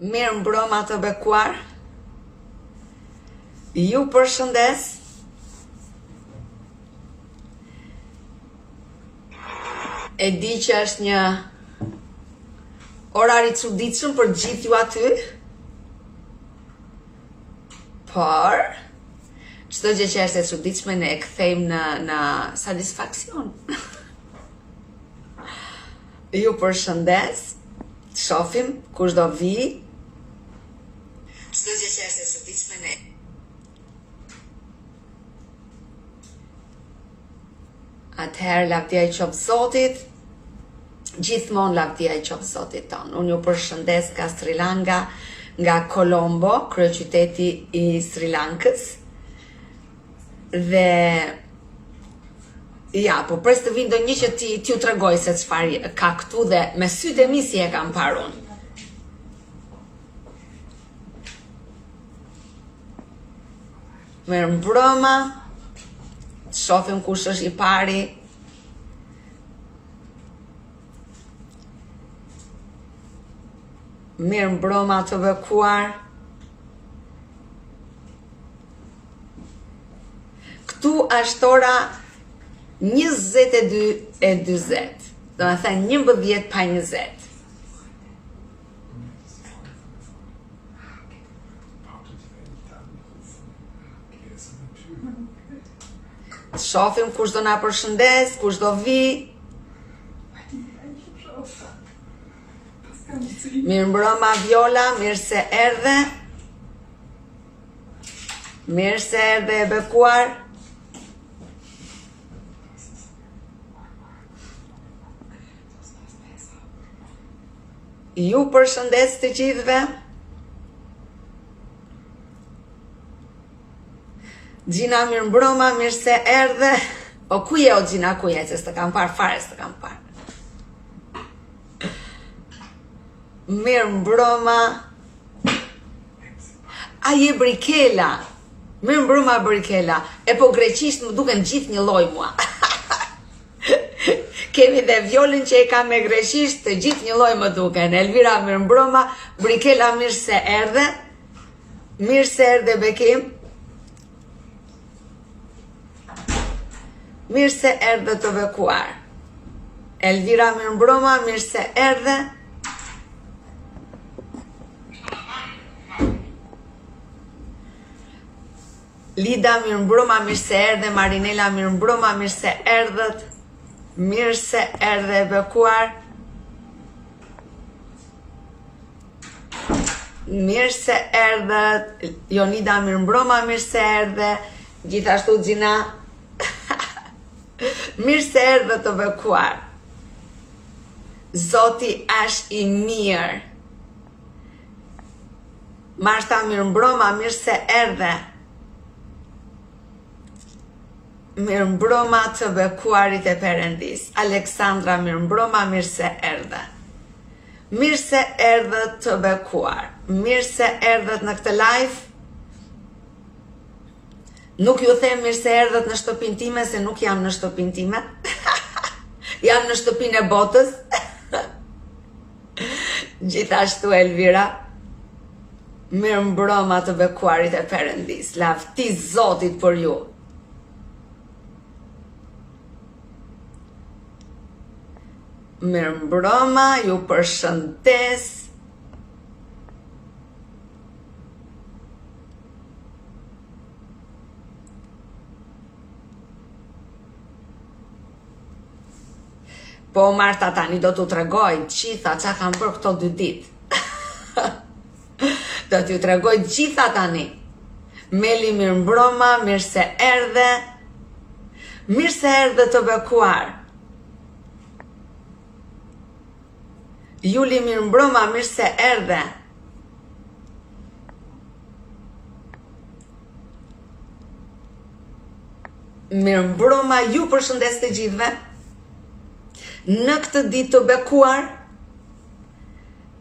Mirë mbroma të bekuar. Ju përshëndes. E di që është një orar i çuditshëm për gjithë ju aty. Por çdo gjë që është e çuditshme ne e kthejmë në satisfaksion. Ju përshëndes. Shohim kush do vi. Çdo gjë që është e çuditshme ne. Atëherë lavdia i qoftë Zotit. Gjithmonë lavdia i qoftë Zotit ton. Unë ju përshëndes nga Sri Lanka, nga Colombo, kryeqyteti i Sri Lankës. Dhe ja, po pres të vinë ndonjë që t'ju tregoj se çfarë ka këtu dhe me sytë e mi si e kam parë unë. Mirë mbrëma, shohim kush është i pari. Mirë mbrëma të bekuar. Këtu është ora 22:40. Do të thënë 11:20. Shohim kush do na përshëndes, kush do vi. Mirë mbrëma Viola, mirë se erdhe. Mirë se erdhe e bekuar. Ju përshëndes të gjithëve. Gjina mirë mbrëma, mirë se erdhe. O ku je o Gjina, ku je, se s'të kam parë fare, s'të kam parë. Mirë mbrëma. A je Brikela. Mirë mbrëma Brikela. E po greqisht më duken gjithë një lloj mua. Kemi dhe Violin që e ka me greqisht, të gjithë një lloj më duken. Elvira mirë mbrëma, Brikela mirë se erdhe. Mirë se erdhe Bekim. Mirë se erdhe të bekuar. Elvira mirë mbrëma, mirë se erdhe. Lida mirë mbrëma, mirë se erdhe. Marinela mirë mbrëma, mirë se erdhët. Mirë se erdhe e bekuar. Mirë se erdhët. Jonida mirë mbrëma, mirë se erdhe. Gjithashtu Gjina. Mirë se erdhe të bekuar. Zoti është i mirë. Marta mirë mbrëma, mirë se erdhe. Mirë mbrëma të bekuarit e Perëndis. Aleksandra mirë mbrëma, mirë se erdhe. Mirë se erdhe të bekuar. Mirë se erdhet në këtë live. Nuk ju them mirë se erdhet në shtëpinë time, se nuk jam në shtëpinë time. Jam në shtëpinë e botës. Gjithashtu Elvira. Mirë mbrëma të bekuarit e Perëndis. Lavdi Zotit për ju. Mirë mbrëma, ju përshëndes. Po Marta tani do t'u tregoj gjitha çka kam bërë këto 2 ditë. Do t'ju tregoj gjitha tani. Meli mirë mbrëma, mirë se erdhe. Mirë se erdhe të bekuar. Juli mirë mbrëma, mirë se erdhe. Mirë mbrëma, ju përshëndes të gjithëve. Në këtë ditë të bekuar,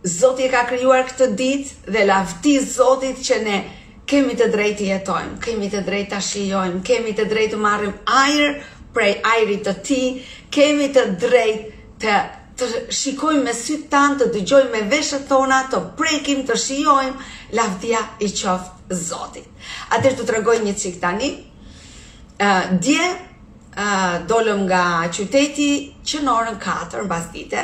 Zoti ka krijuar këtë ditë dhe lavdi Zotit që ne kemi të drejtë të jetojmë, kemi të drejtë ta shijojmë, kemi të drejtë të marrim ajër prej ajrit të Tij, kemi të drejtë të të shikojmë me sytë tanë, të dëgjojmë me veshët tona, të prekim, të shijojmë, lavdia i qoftë Zotit. Atëherë të tregoj një çik tani. Dje dolëm nga qyteti që në orën 4 mbasdite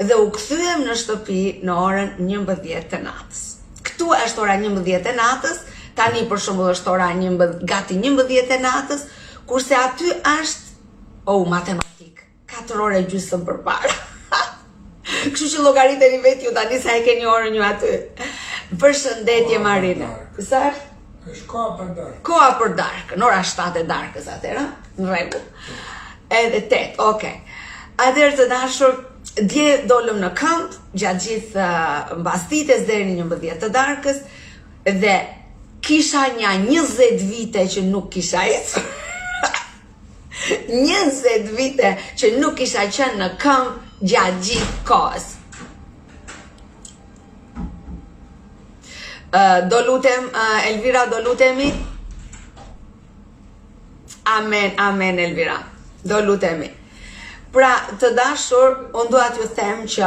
dhe u kthyem në shtëpi në orën 11 të natës. Këtu është ora 11 e natës, tani për shembull është ora gati 11 e natës, kurse aty është matematik, 4 ore gjysmë përpara. Kështu që llogariteni vetë ju tani sa e keni orën ju aty. Përshëndetje Marina. Sa? Është koha për darkë. Koha për darkë, në ora 7 e darkës atëherë, në rregull. Edhe 8, okay. Atëherë të dashur, dje dolëm në këmbë, gjatë gjithë mbasdites deri në 11 të darkës dhe kisha një 20 vite që nuk kisha ecur. 20 vite që nuk kisha qenë në këmbë gjatë gjithë kohës. Do lutem, Elvira, do lutemi. Amen, amen, Elvira. Do lutemi. Pra, të dashur, unë dua t'ju them që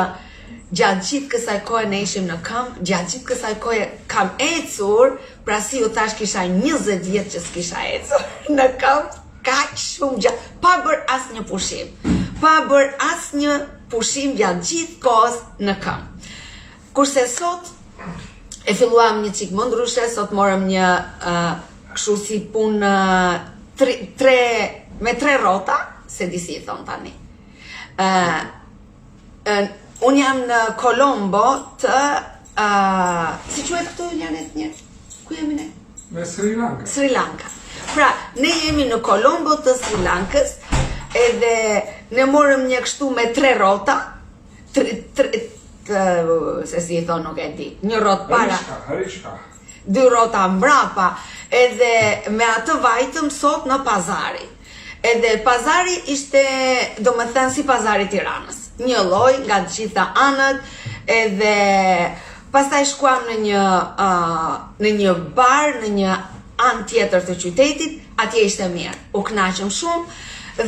gjatë gjithë kësaj kohe ne ishim në këmbë, gjatë gjithë kësaj kohe kam ecur, pra si ju thash kisha 20 vjet që s'kisha ecur në këmbë, kaq shumë gjatë, pa bër asnjë pushim. Pa bër asnjë pushim gjatë gjithë kohës në këmbë. Kurse sot e filluam një çik më ndryshe, sot morëm një kështu si punë me 3 rrota, se di si i thon tani. Unë jam në Colombo të si quhet këtu janet një? Ku jemi ne? Me Sri Lanka. Sri Lanka. Pra, ne jemi në Colombo të Sri Lankës, edhe ne morëm një kështu me 3 rrota, se si i thonë nuk e di, një rrotë para, Rishka. 2 rrota mbrapa, edhe me atë vajtëm sot në pazari. Edhe pazari ishte, do më thënë, si pazari Tiranës. Një lloj nga të gjitha anët, edhe pastaj shkuam në një bar, në një anë tjetër të qytetit, atje ishte mirë. U kënaqëm shumë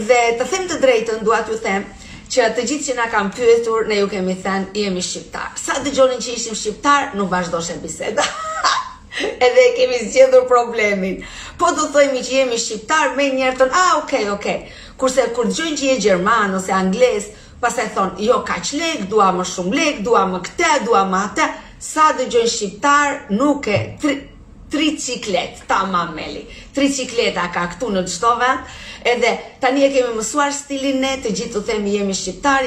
dhe të them të drejtën, dua t'ju them që të gjithë që na kanë pyetur, ne ju kemi thënë jemi shqiptar. Sa dëgjonin që ishim shqiptar, nuk vazhdoshe biseda. Edhe kemi zgjedhur problemin. Po do thojmë që jemi shqiptar, me njerëtën, okay. Kurse kur dëgjojnë që je gjerman ose angles, pastaj thonë, jo kaq lek, dua më shumë lek, dua më këtë, dua më atë. Sa dëgjojnë shqiptar, nuk e triciklet, tamam Meli. Tricikleta ka këtu në çdo vend. Edhe tani e kemi mësuar stilin ne, të gjithë të themi jemi shqiptar,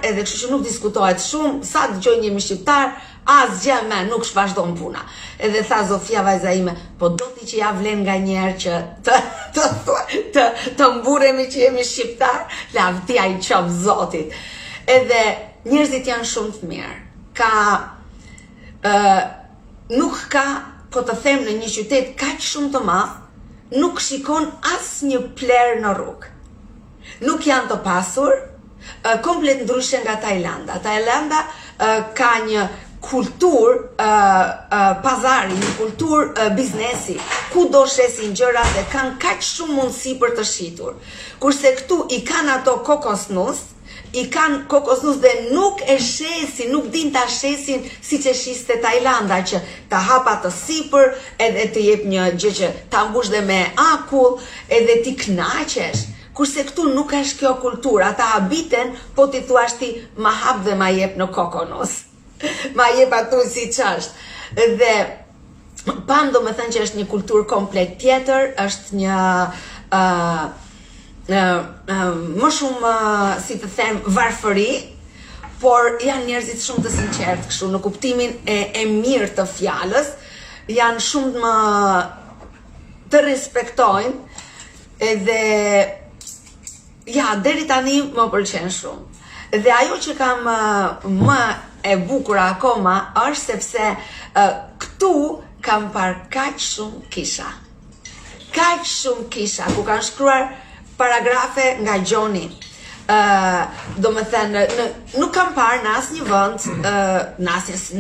edhe kështu që nuk diskutohet shumë, sa dëgjojnë jemi shqiptar, asgjë më nuk vazhdon puna. Edhe tha Zofia vajza ime, po do ti që ja vlen nga njerë që të mburemi që jemi shqiptar, lavdia i qof Zotit. Edhe njerëzit janë shumë të mirë. Nuk ka, po të them në një qytet kaq shumë të madh, nuk shikon asnjë pler në rrugë. Nuk janë të pasur, komplet ndryshe nga Tajlanda. Tajlanda ka një kultur pazari, një kultur biznesi, ku do shesin gjëra dhe kanë kaq shumë mundësi për të shitur. Kurse këtu i kanë ato kokosnus, dhe nuk e shesin, nuk din ta shesin si që shiste Tajlanda, që ta hapa të sipër, edhe të jep një gjë që ta mbush dhe me akull, edhe ti kënaqesh. Kurse këtu nuk është kjo kulturë, ata habiten, po ti thuash ti ma hap dhe ma jep në kokonus. Ma jep atu si qashtë. Dhe pam do me thënë që është një kulturë komplet tjetër, është një më shumë, si të them, varfëri, por janë njerëzit shumë të sinqertë kështu, në kuptimin e mirë të fjalës, janë shumë më të respektojnë, edhe ja, deri tani më pëlqen shumë. Dhe ajo që kam më e bukur akoma është sepse këtu kam parë kaq shumë kisha. Kaq shumë kisha ku kanë shkruar paragrafe nga gjoni. Do me thënë, nuk kam parë në asnjë vend, në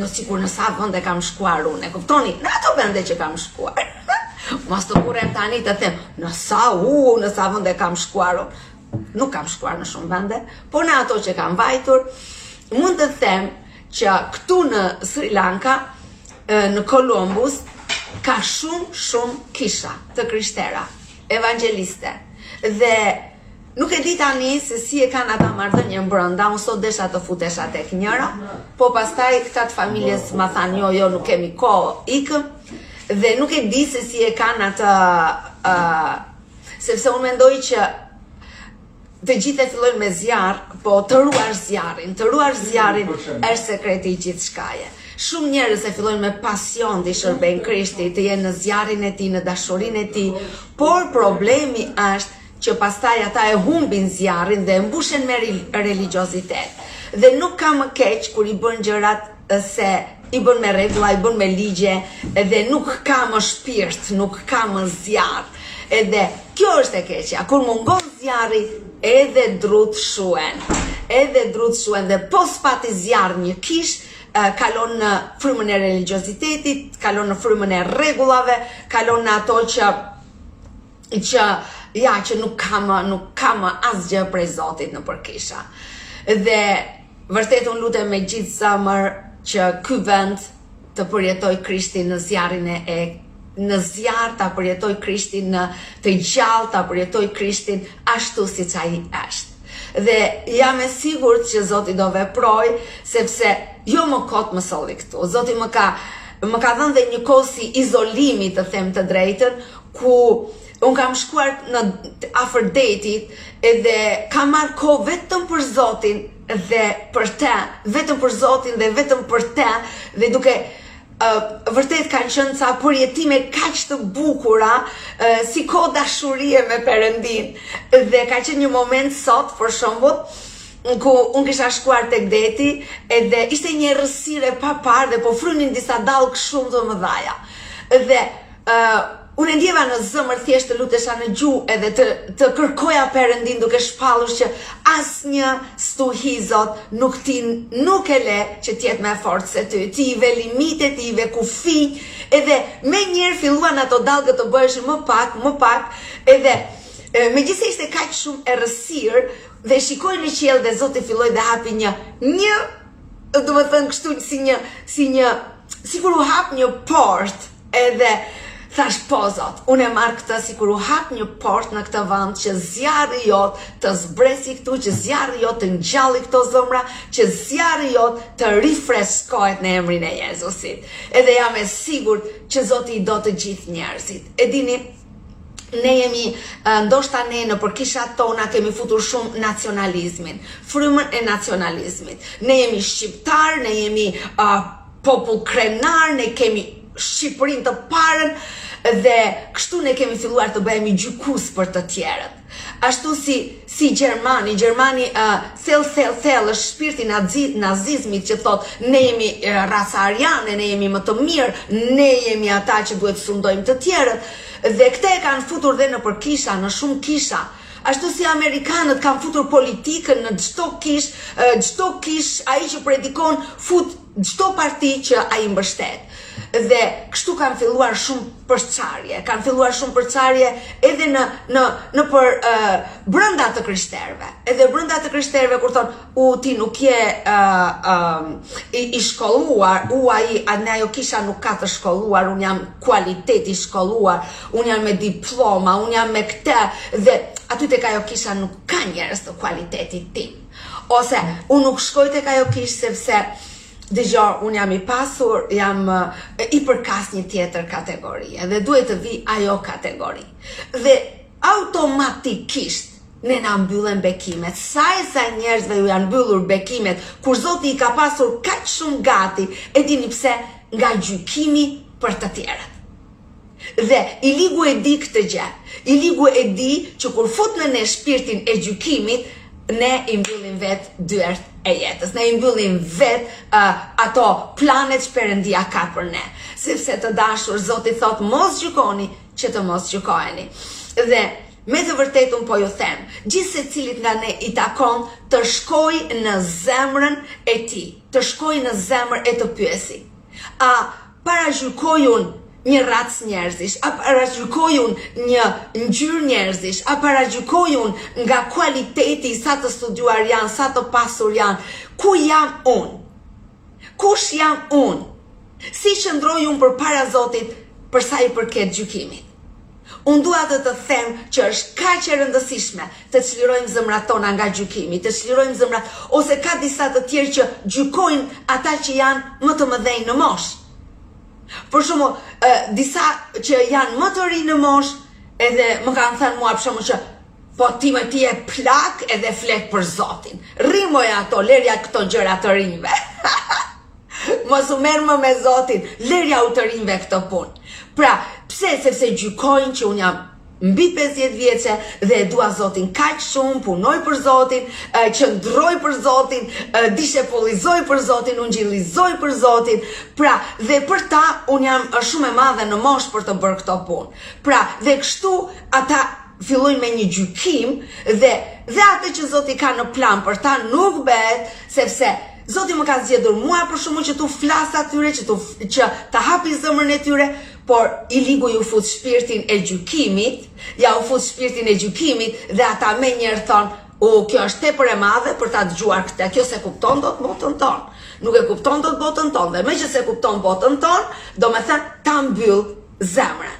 sikur në sa vende kam shkuar unë, e kuptoni? Në ato vende që kam shkuar. Mos të kurem tani të them, në sa vende kam shkuar unë. nuk kam shkuar në shumë vende, por në ato që kam vajtur, mund të them që këtu në Sri Lanka, në Columbus, ka shumë kisha të krishtera, evangeliste, dhe nuk e di tani se si e kanë ata marrëdhënien brenda, unë sot desha të futesha tek njëra, po pastaj këta të familjes ma thanë jo, nuk kemi kohë, ikëm, dhe nuk e di se si e kanë atë, sepse unë mendoj që të gjithë e fillojnë me zjarë, po të ruar zjarin është sekreti i gjithë shkaje. Shumë njerëz e fillojnë me pasion të shërbejnë Krishtit, të jenë në zjarin e tij, në dashurinë e tij, por problemi është që pastaj ata e humbin zjarrin dhe e mbushen me religiozitet. Dhe nuk ka më keq kur i bën gjërat se i bën me rregulla, i bën me ligje, dhe nuk ka më shpirt, nuk ka më zjarr. Edhe kjo është e keqja, kur mungon zjarri, edhe drut shuen. Dhe pos pati zjarr një kish, kalon në frymën e religiozitetit, kalon në frymën e rregullave, kalon në ato që nuk kam asgjë prej Zotit në përkisha. Dhe vërtet unë lutem me gjithë zemër që ky vend të përjetoj Krishtin në zjarrin në zjarr ta përjetoj Krishtin në të gjallë, ta përjetoj Krishtin ashtu siç ai është. Dhe jam e sigurt që Zoti do veproj, sepse jo më kot më solli këtu. Zoti më ka dhënë dhe një kohë si izolimi, të them të drejtën, ku unë kam shkuar në afër detit edhe kam marrë kohë vetëm për Zotin dhe për te, vetëm për Zotin dhe vetëm për te, dhe duke vërtet kanë qenë ca përjetime kaq të bukura, si kohë dashurie me Perëndin. Dhe ka qenë një moment sot, për shembull, ku unë kisha shkuar tek deti, edhe ishte një errësirë e paparë dhe po frynin disa dallgë shumë të mëdhaja. Dhe unë e ndjeva në zemër thjesht të lutesha në gjuhë edhe të kërkoja Perëndin duke shpallur që asnjë stuhi Zot nuk e le që t'jetë me forcë se ty. Ti i ve limite, ti i ve kufi, edhe me njerë filluan ato dallgë të bëheshin më pak, edhe megjithëse ishte kaq shumë errësirë dhe shikoj në qiell dhe Zoti filloi dhe hapi një, do të thënë kështu sikur u hap një port, edhe thash po Zot, unë e marr këtë sikur u hap një port në këtë vend që zjarri jot të zbresi këtu, që zjarri jot të ngjalli këto zemra, që zjarri jot të rifreskohet në emrin e Jezusit. Edhe jam e sigurt që Zoti i do të gjithë njerëzit. E dini, ne jemi, ndoshta ne në përkishat tona kemi futur shumë nacionalizmin, frymën e nacionalizmit. Ne jemi shqiptar, ne jemi popull krenar, ne kemi Shqipërinë të parën, dhe kështu ne kemi filluar të bëhemi gjykues për të tjerët. Ashtu si Gjermani thell është shpirti nazizmit që thot ne jemi rasa ariane, ne jemi më të mirë, ne jemi ata që duhet sundojmë të tjerët, dhe këte e kanë futur dhe në përkisha, në shumë kisha. Ashtu si Amerikanët kanë futur politikën në çdo kish, ai që predikon fut çdo parti që ai mbështet. Dhe kështu kanë filluar shumë përçarje, edhe në brenda të krishterëve. Edhe brenda të krishterëve kur thonë, ti nuk je i shkolluar, ne ajo kisha nuk ka të shkolluar, unë jam kualitet i shkolluar, unë jam me diploma, unë jam me këtë, dhe aty tek ajo kisha nuk ka njerëz të kualitetit tim. Ose unë nuk shkoj tek ajo kish sepse dëgjoj, unë jam i pasur, jam i përkas një tjetër kategori, dhe duhet të vi ajo kategori. Dhe automatikisht ne na mbyllen bekimet. Sa njerëzve ju janë mbyllur bekimet, kur Zoti i ka pasur kaq shumë gati, e dini pse? Nga gjykimi për të tjerët. Dhe i ligu e di këtë gjë. I ligu e di që kur fut në ne shpirtin e gjykimit, ne i mbyllim vetë dyert e jetës, ne i mbyllim vetë ato planet që Perëndia ka për ne. Sepse të dashur, Zoti thot mos gjykoni që të mos gjykoheni. Dhe me të vërtetun po ju them, gjithë secilit nga ne i takon të shkoj në zemrën e tij, të shkoj në zemër e të pyesi. A para gjykojun një racë njerëzish, a paragjykoj unë një ngjyrë njerëzish, a paragjykoj unë nga kualiteti sa të studiuar janë, sa të pasur janë, ku jam unë? Kush jam unë? Si qëndroj unë përpara Zotit për sa i përket gjykimit? Unë dua të them që është kaq e rëndësishme të çlirojmë zemrat tona nga gjykimi, të çlirojmë zemrat, ose ka disa të tjerë që gjykojnë ata që janë më të mëdhenj në moshë. Për shembull, disa që janë më të rinë në moshë, edhe më kanë thënë mua për shembull që po ti je plak edhe flet për Zotin. Rrimoja ato, lerja këto gjëra të rinjve. Mos u merr më me Zotin, lerja u të rinjve këto punë. Pra, pse? Sepse gjykojnë që unë jam mbi 50 vjeçe dhe e dua Zotin kaq shumë, punoj për Zotin, qëndroj për Zotin, dishepullizoj për Zotin, ungjillizoj për Zotin. Pra, dhe për ta unë jam shumë e madhe në moshë për të bërë këto punë. Pra, dhe kështu ata fillojnë me një gjykim dhe atë që Zoti ka në plan për ta nuk bëhet, sepse Zoti më ka zgjedhur mua për shkakun që tu flas atyre, që ta hapi zemrën e tyre, por i ligu ju fut shpirtin e gjykimit, dhe ata me njerë thonë, kjo është tepër e madhe për ta dëgjuar këtë, kjo se kupton dot botën tonë, nuk e kupton dot botën tonë, dhe me që se kupton botën tonë, do me thënë ta mbyll zemrën.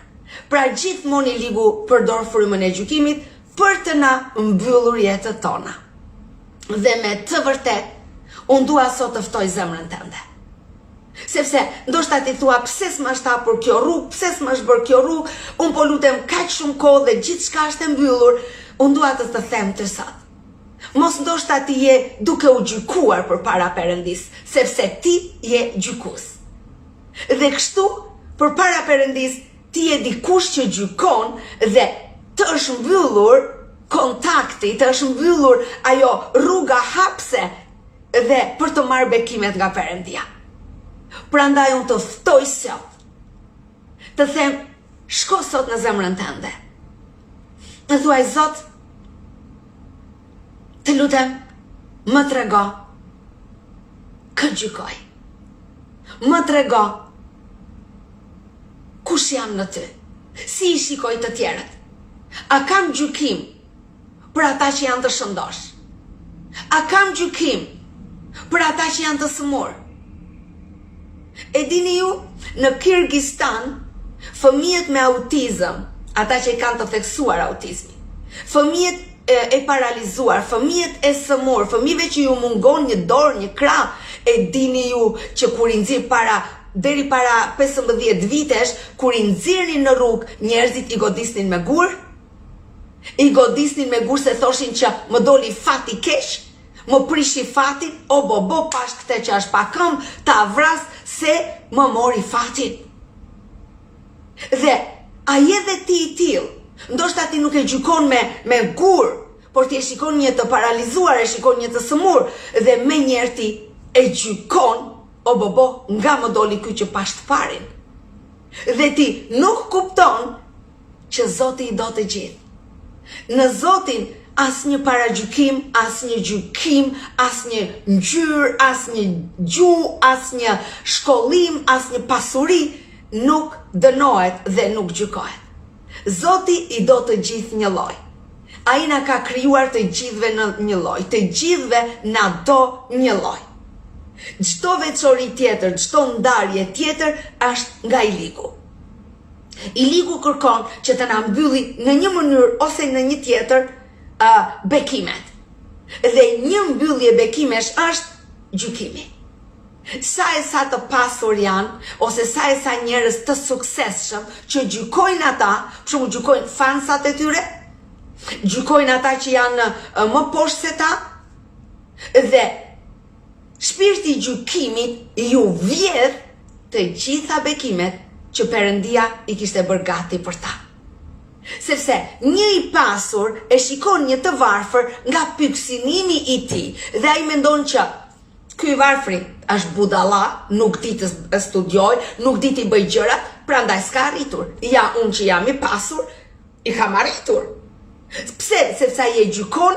Pra gjithmonë i ligu përdor frymën e gjykimit për të na mbyllur jetët tona. Dhe me të vërtet, unë dua sot të ftoj zemrën tënde. Sepse ndoshta ti thua pse s'ma është hapur kjo rrugë, pse s'ma është bërë kjo rrugë, unë po lutem kaq shumë kohë dhe gjithçka është e mbyllur. Unë dua të them të sot. Mos ndoshta ti je duke u gjykuar përpara Perëndis, sepse ti je gjykues. Dhe kështu përpara Perëndis ti je dikush që gjykon dhe të është mbyllur kontakti, të është mbyllur ajo rruga hapse dhe për të marrë bekimet nga Perëndia. Prandaj unë të ftoj sot, të them, shko sot në zemrën tënde. Në thuaj, Zot, të lutem, më trego, këtë gjykoj. Më trego, kush jam në ty, si i shikoj të tjerët. A kam gjykim për ata që janë të shëndosh? A kam gjykim për ata që janë të smur? E dini ju, në Kirgistan, fëmijët me autizëm, ata që kanë të theksuar autizmi, fëmijët e paralizuar, fëmijët e smur, fëmijëve që ju mungon një dorë, një krah, e dini ju që kur i nxirr deri para 15 vitesh, kur i nxirrnin në rrugë, njerëzit i godisnin me gur, se thoshin që më doli fati keq, më prishi fatin, o bo pash këte që është pa këm, ta vras se më mori fatin. Dhe a je dhe ti i tillë, ndoshta ti nuk e gjykon me gur, por ti e shikon një të paralizuar, e shikon një të smur, dhe me njerë ti e gjykon, o bo, nga më doli ky që pash të parin. Dhe ti nuk kupton që Zoti i do të gjithë. Në Zotin as një paragjykim, as një gjykim, as një ngjyrë, as një gjuhë, as një shkollim, as një pasuri nuk dënohet dhe nuk gjykohet. Zoti i do të gjithë një lloj. Ai na ka krijuar të gjithëve në një lloj, të gjithëve na do një lloj. Çdo veçori tjetër, çdo ndarje tjetër është nga i ligu. I ligu kërkon që të na mbylli në një mënyrë ose në një tjetër bekimet. Dhe një mbyllje bekimesh është gjykimi. Sa e sa të pasur janë, ose sa e sa njerëz të suksesshëm që gjykojnë ata, për shembull gjykojnë fansat e tyre, gjykojnë ata që janë më poshtë se ta, dhe shpirti i gjykimit ju vjedh të gjitha bekimet që Perëndia i kishte bërë gati për ta. Sepse një i pasur e shikon një të varfër nga pyksinimi i tij dhe ai mendon që ky i varfri është budalla, nuk di të studioj, nuk di të bëj gjërat, prandaj s'ka arritur. Ja, unë që jam i pasur, i kam arritur. Pse? Sepse ai e gjykon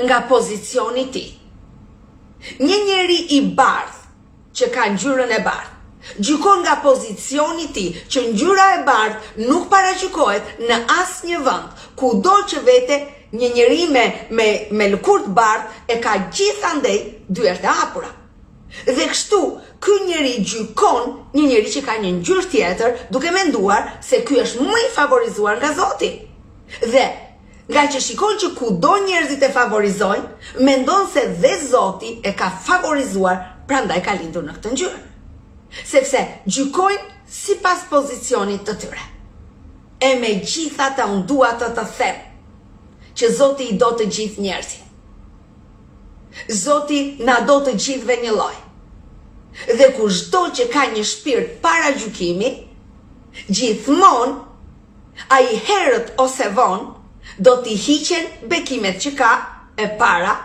nga pozicioni i tij. Një njeri i bardhë që ka ngjyrën e bardhë, Gjykon nga pozicioni ti që ngjyra e bardhë nuk paragjykohet në asnjë vend, kudo që vete një njeri me lëkurë të bardhë e ka gjithandej dyert e hapura. Dhe kështu, ky njeri gjykon një njeri që ka një ngjyrë tjetër, duke menduar se ky është më i favorizuar nga Zoti. Dhe nga që shikon që kudo njerëzit e favorizojnë, mendon se dhe Zoti e ka favorizuar, prandaj ka lindur në këtë ngjyrë. Sepse gjykojnë sipas pozicionit të tyre. E megjithatë unë dua të them që Zoti i do të gjithë njerëzit. Zoti na do të gjithëve një lloj. Dhe kushdo që ka një shpirt para gjykimi, gjithmonë ai herët ose vonë do t'i hiqen bekimet që ka e para,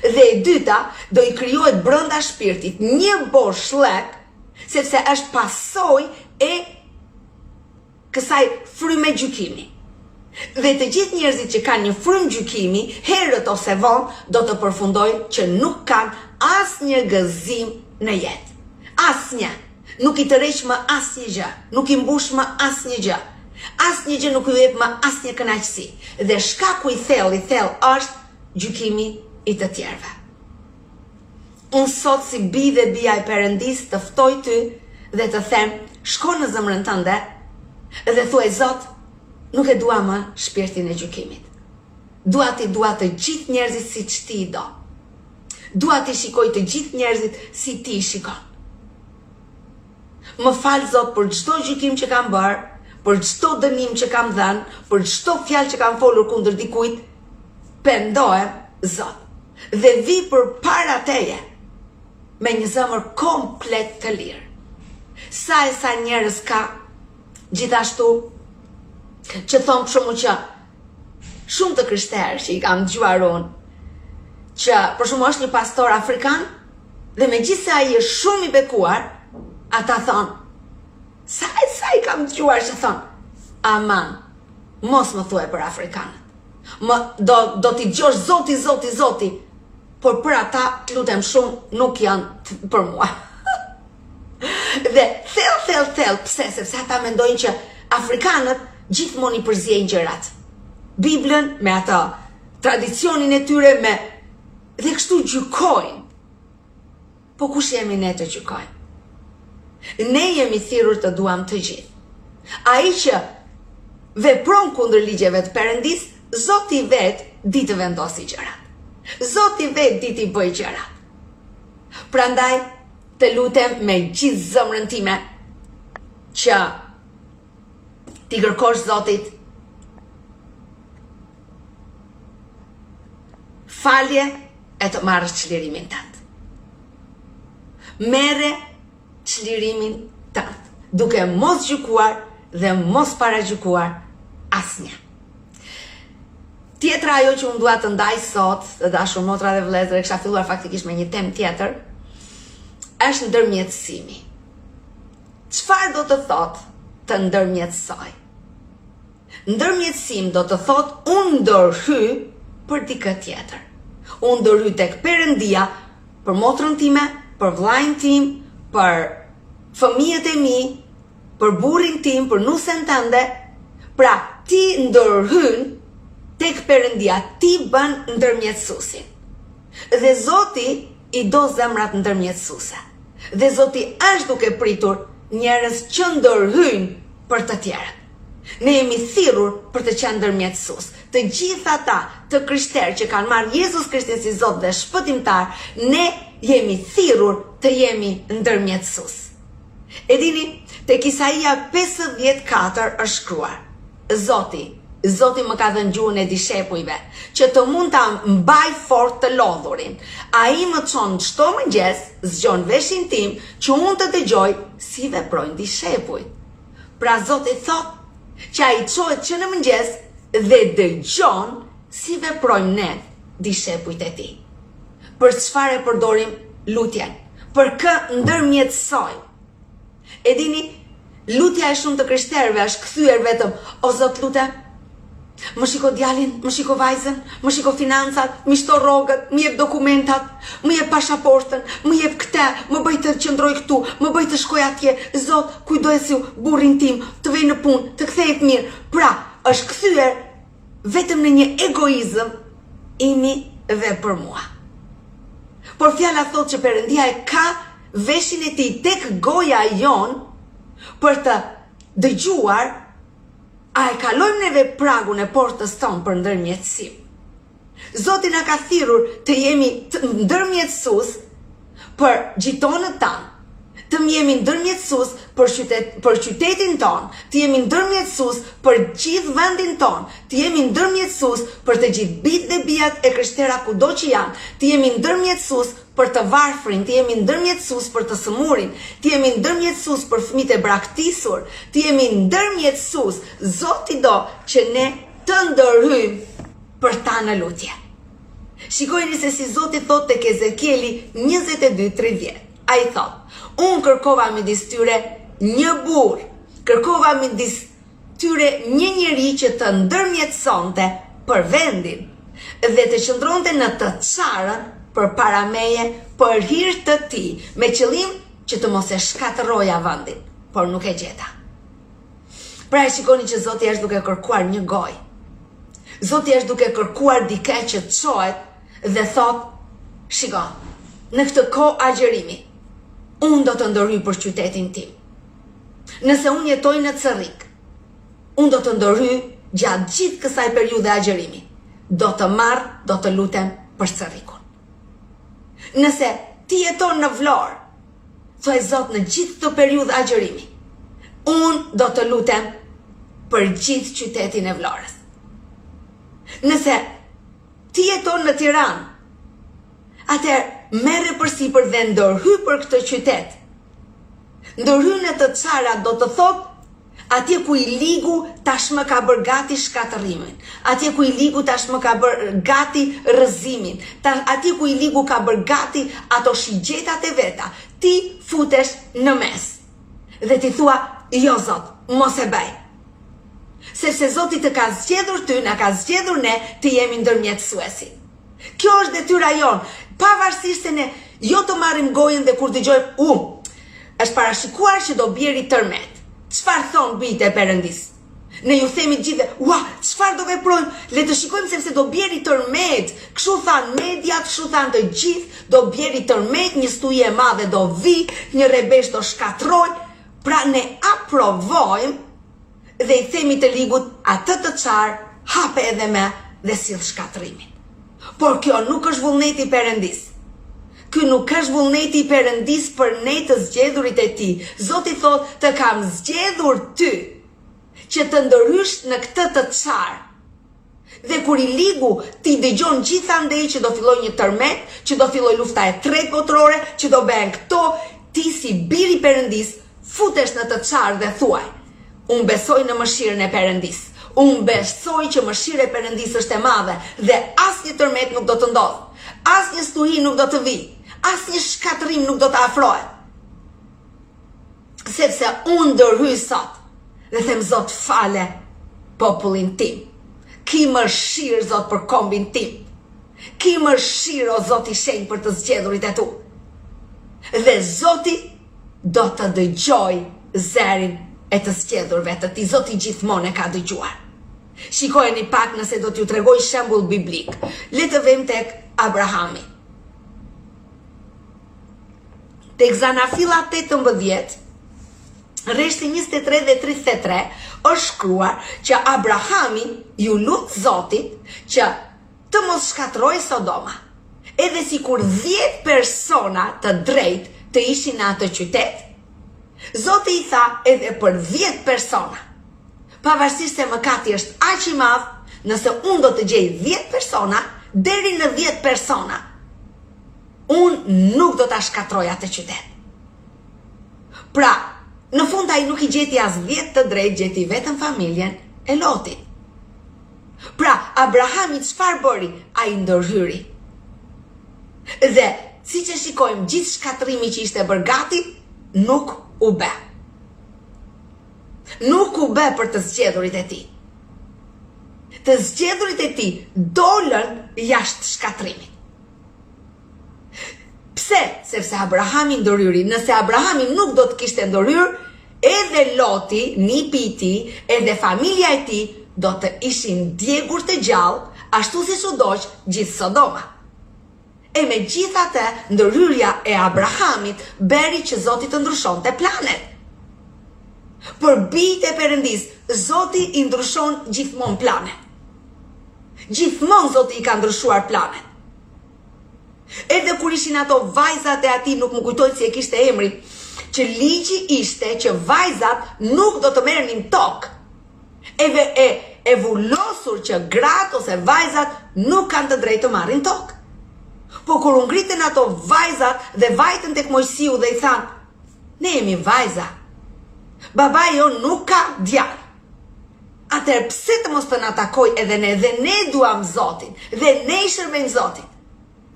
dhe e dyta do i krijohet brenda shpirtit një bosh lek, sepse është pasojë e kësaj fryme gjykimi. Dhe të gjithë njerëzit që kanë një frymë gjykimi, herët ose vonë do të përfundojnë që nuk kanë asnjë gëzim në jetë. Asnjë. Nuk i tërheq më asnjë gjë, nuk i mbush më asnjë gjë. Asnjë gjë nuk i jep më asnjë kënaqësi. Dhe shkaku i thellë është gjykimi i të tjerëve. Unë sot si bi dhe bia e Perëndis të ftoj ty dhe të them, shko në zemrën tënde dhe thuaj Zot, nuk e dua më shpirtin e gjykimit. Dua të gjithë njerëzit siç ti i do. Dua t'i shikoj të gjithë njerëzit si ti i shikon. Më fal Zot për çdo gjykim që kam bërë, për çdo dënim që kam dhënë, për çdo fjalë që kam folur kundër dikujt. Pendohem, Zot, dhe vi përpara teje me një zemër komplet të lirë. Sa e sa njerëz ka gjithashtu që thonë për shumë që shumë të krishterë që i kam dëgjuar unë, që për shumë është një pastor afrikan dhe megjithëse ai është shumë i bekuar, ata thonë, sa i kam dëgjuar që thonë, aman, mos më thuaj për afrikanët. Do t'i dëgjosh Zoti, por për ata, lutem shumë, nuk janë për mua. Dhe thell, pse? Sepse ata mendojnë që afrikanët gjithmonë i përziejnë gjërat. Biblën me atë tradicionin e tyre dhe kështu gjykojnë. Po kush jemi ne të gjykojnë? Ne jemi thirrur të duam të gjithë. Ai që vepron kundër ligjeve të Perëndis, Zoti vet di të vendosi gjërat. Zoti vet di të bëj gjërat. Prandaj të lutem me gjithë zemrën time që ti kërkosh Zotit falje e të marrësh çlirimin tënd. Merre çlirimin tënd, duke mos gjykuar dhe mos paragjykuar asnjë. Tjetra ajo që unë dua të ndaj sot, të dashur motra dhe vëllezër, kisha filluar faktikisht me një temë tjetër, është ndërmjetësimi. Çfarë do të thotë të ndërmjetësoj? Ndërmjetësim do të thotë unë ndërhy për dikë tjetër. Unë ndërhy tek Perëndia për motrën time, për vllajën tim, për fëmijët e mi, për burrin tim, për nusen tënde. Pra ti ndërhyn tek Perëndia, ti bën ndërmjetësuesin. Dhe Zoti i do zemrat ndërmjetësuese. Dhe Zoti është duke pritur njerëz që ndërhyjnë për të tjerët. Ne jemi thirrur për të qenë ndërmjetësues. Të gjithë ata të krishterë që kanë marrë Jezus Krishtin si Zot dhe shpëtimtar, ne jemi thirrur të jemi ndërmjetësues. E dini, tek Isaia 54 është shkruar: Zoti më ka dhënë gjuhën e dishepujve, që të mund ta mbaj fort të lodhurin. Ai më çon çdo mëngjes, zgjon veshin tim, që unë të dëgjoj si veprojnë dishepujt. Pra Zoti thot që ai çohet që në mëngjes dhe dëgjon si veprojmë ne dishepujt e tij. Për çfarë e përdorim lutjen? Për kë ndërmjetësojmë? E dini, lutja e shumë të krishterëve është kthyer vetëm: o Zot, lutem, Më shiko djalin, më shiko vajzën, më shiko financat, më shto rrogët, më jep dokumentat, më jep pasaportën, më jep këtë, më bëj të qëndroj këtu, më bëj të shkoj atje. Zot, kujdesi burrin tim, të vej në punë, të kthehet mirë. Pra, është kthyer vetëm në një egoizëm imi dhe për mua. Por fjala thot që Perëndia e ka veshin e tij tek goja jon për të dëgjuar. A e kalojmë neve pragun e portës tonë për ndërmjetësim. Zoti na ka thirrur të jemi ndërmjetësues për gjitonët tanë, të jemi ndërmjetësues për qytetin tonë, të jemi ndërmjetësues për gjithë vendin tonë, të jemi ndërmjetësues për të gjithë bijtë dhe bijat e krishterë kudo që janë, të jemi ndërmjetësues për të varfrin, të jemi ndërmjetësues për të sëmurin, të jemi ndërmjetësues për fëmijët e braktisur, të jemi ndërmjetësues. Zoti do që ne të ndërhyjmë për ta në lutje. Shikojeni se si Zoti thot tek Ezekieli 22:30. Ai thot: unë kërkova midis tyre një burr, kërkova midis tyre një njeri që të ndërmjetësonte për vendin dhe të qëndronte në të çarën për para meje, për hir të tij, me qëllim që të mos e shkatërroja vendin, por nuk e gjeta. Pra e shikoni që Zoti është duke kërkuar një gojë. Zoti është duke kërkuar dikë që të çohet dhe thot: shiko, në këtë kohë agjërimi, unë do të ndërhyj për qytetin tim. Nëse unë jetoj në Cerrik, unë do të ndërhyj gjatë gjithë kësaj periudhe agjërimi. Do të marr, do të lutem për Cerrikun. Nëse ti jeton në Vlorë, thoj Zot në gjithë këtë periudhë agjërimi, unë do të lutem për gjithë qytetin e Vlorës. Nëse ti jeton në Tiranë, atëherë merre përsipër dhe ndërhyj për këtë qytet. Ndërhyj në të çara do të thotë atje ku i ligu tashmë ka bërë gati shkatërimin, atje ku i ligu tashmë ka bërë gati rrëzimin, atje ku i ligu ka bërë gati ato shigjetat e veta, ti futesh në mes dhe ti thua: jo Zot, mos e bëj. Sepse Zoti të ka zgjedhur ty, na ka zgjedhur ne të jemi ndërmjetësuesi. Kjo është detyra jonë, pavarësisht se ne jo të marrim gojën dhe kur dëgjojmë është parashikuar që do bjeri tërmet. Çfarë thon bijtë e Perëndis? Ne ju themi gjithë, çfarë do veprojmë? Le të shikojmë sepse do bjeri tërmet. Kështu than mediat, kështu than të gjithë, do bjeri tërmet, një stuje e madhe do vi, një rebesh do shkatrojë. Pra ne aprovojmë dhe i themi të ligut: atë të çar, hape edhe me dhe sill shkatrimin. Por kjo nuk është vullneti i Perëndis. Ky nuk është vullneti i Perëndis për ne të zgjedhurit e tij. Zoti thot: të kam zgjedhur ty që të ndërhysh në këtë të çar. Dhe kur i ligu ti dëgjon gjithandej që do filloj një tërmet, që do filloj lufta e tretë botërore, që do bëhen këto, ti si biri i Perëndis futesh në të çar dhe thuaj: unë besoj në mëshirën e Perëndis. Unë besoj që mëshira e Perëndis është e madhe dhe asnjë tërmet nuk do të ndodhë. Asnjë stuhi nuk do të vi. Asnjë shkatërim nuk do të afrohet. Sepse unë ndërhyj sot dhe them: Zot, fale popullin tim. Ki mëshirë, Zot, për kombin tim. Ki mëshirë, o Zot i shenjtë, për të zgjedhurit e tu. Dhe Zoti do të dëgjoj zerin e të zgjedhurve të tij. Zoti gjithmonë e ka dëgjuar. Shikojeni pak nëse do t'ju tregoj shembull biblik. Le të vëmë tek Abrahami. Tek Zanafilla 18, rreshti 23 dhe 33, është shkruar që Abrahami ju lut Zotit që të mos shkatroj Sodoma. Edhe sikur 10 persona të drejtë të ishin në atë qytet, Zoti i tha edhe për 10 persona. Pavarësisht se mëkati është aq i madh, nëse unë do të gjej 10 persona, deri në 10 persona, unë nuk do ta shkatroj atë qytet. Pra, në fund ai nuk i gjeti as 10 të drejtë, gjeti vetëm familjen e Lotit. Pra, Abrahami çfarë bëri? Ai ndërhyri. Dhe siç e shikojmë, gjithë shkatrimi që ishte bërë gati nuk u bë. Nuk u bë për të zgjedhurit e tij. të zgjedhurit e tij dolën jashtë shkatrimit. Pse? Sepse Abrahami ndërhyri. Nëse Abrahami nuk do të kishte ndërhyr, edhe Loti, nipi i tij, edhe familja e tij do të ishin djegur të gjallë, ashtu si u doq gjithë Sodoma. E me gjithatë, ndërhyrja e Abrahamit beri që Zoti të ndryshonte planet. Për bijtë e Perëndis, Zoti i ndryshon gjithmonë planet. Gjithmonë Zoti i ka ndryshuar planet. Edhe kur ishin ato vajzat e atij, nuk më kujtoj si e kishte emrin, që ligji ishte që vajzat nuk do të merrnin tokë. E vullosur që gratë ose vajzat nuk kanë të drejtë të marrin tokë. Po kur u ngritën ato vajzat dhe vajtën tek Mojsiu dhe i thanë, ne jemi vajza, baba jo nuk ka djalë. Atëherë pse të mos të na takoj edhe ne, dhe ne duam Zotin, dhe ne i shërbejmë Zotin.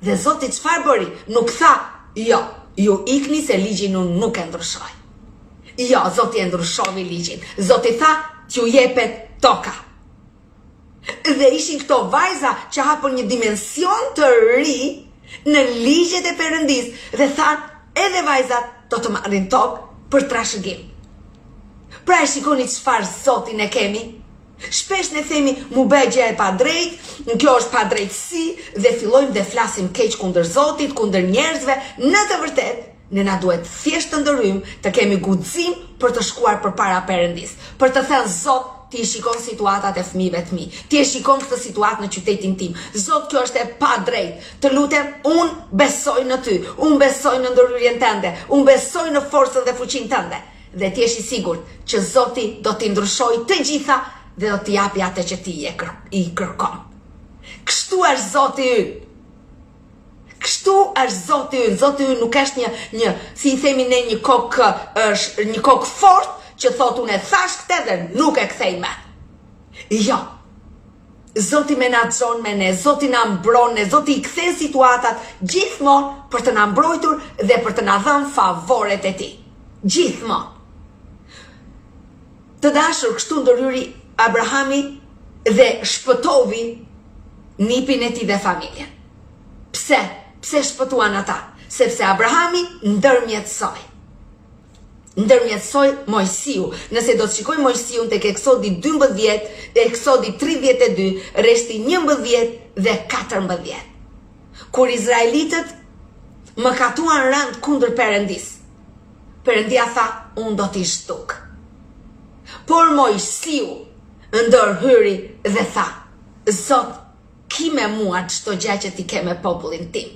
Dhe Zoti çfarë bëri? Nuk tha, jo, ju ikni se ligji nuk e ndryshoi. Jo, Zoti e ndryshoi ligjin. Zoti tha, t'ju jepet toka. Dhe ishin këto vajza që hapën një dimension të ri në ligjet e Perëndis dhe thanë edhe vajzat do të marrin tokë për trashëgim. Pra e shikoni çfarë Zotin e kemi. Shpesh ne themi mu bëj gjë e pa drejt, kjo është pa drejtësi dhe fillojmë dhe flasim keq kundër Zotit, kundër njerëzve. Në të vërtetë, ne na duhet thjesht të ndërhyjmë, të kemi guxim për të shkuar përpara Perëndis, për të thënë Zot, ti e shikon situatat e fëmijëve të mi, ti e shikon këtë situatë në qytetin tim. Zot, kjo është e pa drejt. Të lutem, unë besoj në ty, unë besoj në ndërhyrjen tënde, unë besoj në forcën dhe fuqinë tënde. Dhe ti je i sigurt që Zoti do t'i ndryshojë të gjitha dhe do t'i japi atë që ti i kërkon. Kështu është Zoti ynë. Kështu është Zoti ynë. Zoti ynë nuk është një si i themi ne një kokë fort që thot unë e thash këtë dhe nuk e kthej me. Jo. Zoti menaxhon me ne, Zoti na mbron ne, Zoti i kthen situatat gjithmonë për të na mbrojtur dhe për të na dhënë favoret e tij. Gjithmonë. Të dashur, kështu ndërhyri Abrahami dhe shpëtovi nipin e tij dhe familjen. Pse? Pse shpëtuan ata? Sepse Abrahami ndërmjetësoi Mojsiu. Nëse do të shikoj Mojsiun tek Eksodi 12, Eksodi 32, resti 11 dhe 14. Kur izraelitët mëkatuan rënd kundër Perëndis, Perëndia tha, unë do t'i shtuk. Por Mojsiu ndërhyri dhe tha, Zot, ki me mua çdo gjë që ti ke me popullin tim.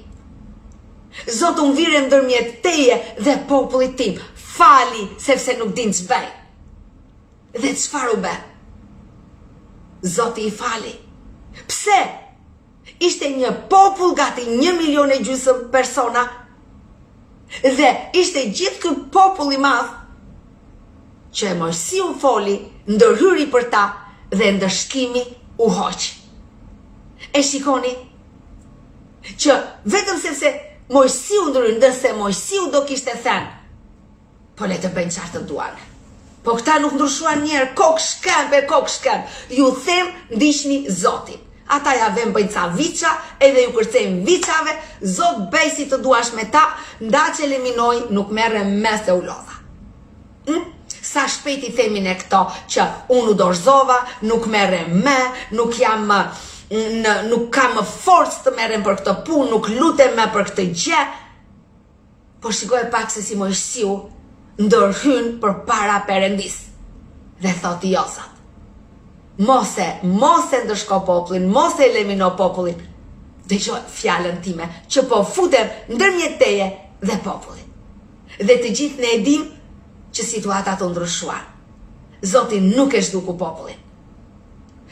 Zot, unë vire ndërmjet teje dhe popullit tim. Fali, sepse nuk din ç'bëj. Dhe çfarë u bë? Zoti i fali. Pse? Ishte një popull gati 1,5 milion persona dhe ishte gjithë ky popull i madh që Mojsiu foli, ndërhyri për ta dhe ndëshkimi u hoq. E shikoni që vetëm sepse Mojsiu ndërhyri, ndërse Mojsiu do kishte thënë, po le të bëjnë çfarë të duan. Po këta nuk ndryshuan njerë, kokë shkëmb, ju them ndiqni Zotin. Ata ja vëm bëjnë ca viça, edhe ju kërcejnë vicave, Zot bëj si të duash me ta, nda që eliminoj, nuk merre me se u lodha. Sa shpejt i themin e këto që unë u dorëzova, nuk merre me, nuk kam më forcë të merrem për këtë punë, nuk lutem më për këtë gjë. Po shikoj pak se si Mojsiu ndërhyn përpara Perëndis dhe thotë jo Zot. Mos e ndërshko popullin, mos e elimino popullin. Dëgjoj fjalën time që po futem ndërmjet teje dhe popullit. Dhe të gjithë ne e dim që situatat u ndryshuan. Zoti nuk e zhduku popullin.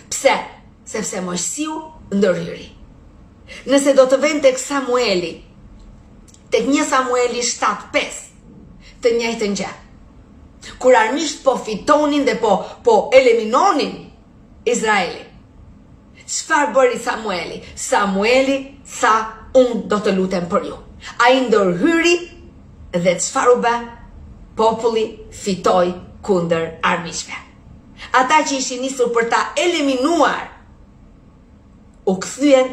Pse? Sepse Mojsiu ndërhyri. Nëse do të vend tek Samueli, tek 1 Samueli 7:5, të njëjtën gjë. Kur armisht po fitonin dhe po eliminonin Izraelin, çfarë bëri Samueli? Samueli tha, unë do të lutem për ju. Ai ndërhyri dhe çfarë u bë? Populli fitoi kundër armiqve. Ata që ishin nisur për ta eliminuar u kthyen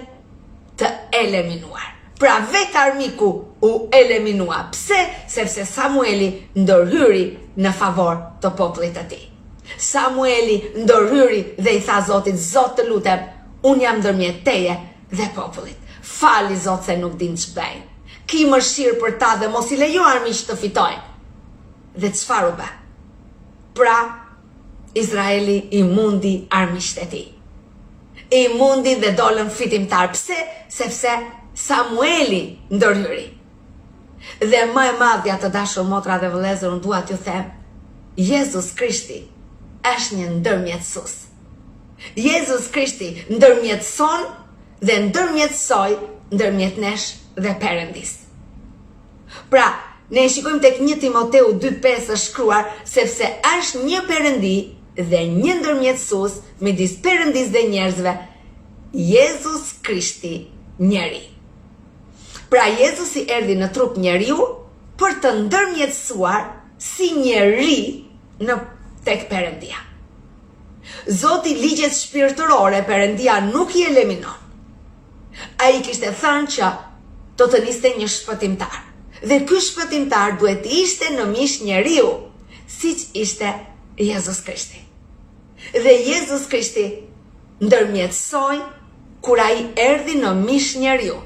të eliminuar. Pra vetë armiku u eliminua. Pse? Sepse Samueli ndërhyri në favor të popullit të tij. Samueli ndërhyri dhe i tha Zotit, Zot të lutem, unë jam ndërmjet teje dhe popullit. Fali Zot se nuk din ç'bëjnë. Ki mëshirë për ta dhe mos i lejo armiqt të fitojnë. Dhe çfarë u bë? Pra, Izraeli i mundi armiqt e tij. I mundi dhe dolën fitimtar. Pse? Sepse Samueli ndërhyri. Dhe më e madhja të dashur motra dhe vëllezër, unë dua t'ju them, Jezus Krishti është një ndërmjetësues. Jezus Krishti ndërmjetëson dhe ndërmjetësoj ndërmjet nesh dhe Perëndis. Pra, ne shikojmë tek 1 Timoteu 2:5 është shkruar, sepse është një Perëndi dhe një ndërmjetësues midis Perëndis dhe njerëzve, Jezus Krishti njeri. Pra Jezusi erdhi në trup njeriu për të ndërmjetësuar si njeri në tek Perëndia. Zoti ligjet shpirtërore Perëndia nuk i eliminon. Ai kishte thënë që do të niste një shpëtimtar. Dhe ky shpëtimtar duhet të ishte në mish njeriu, siç ishte Jezus Krishti. Dhe Jezus Krishti ndërmjetësoi kur ai erdhi në mish njeriu.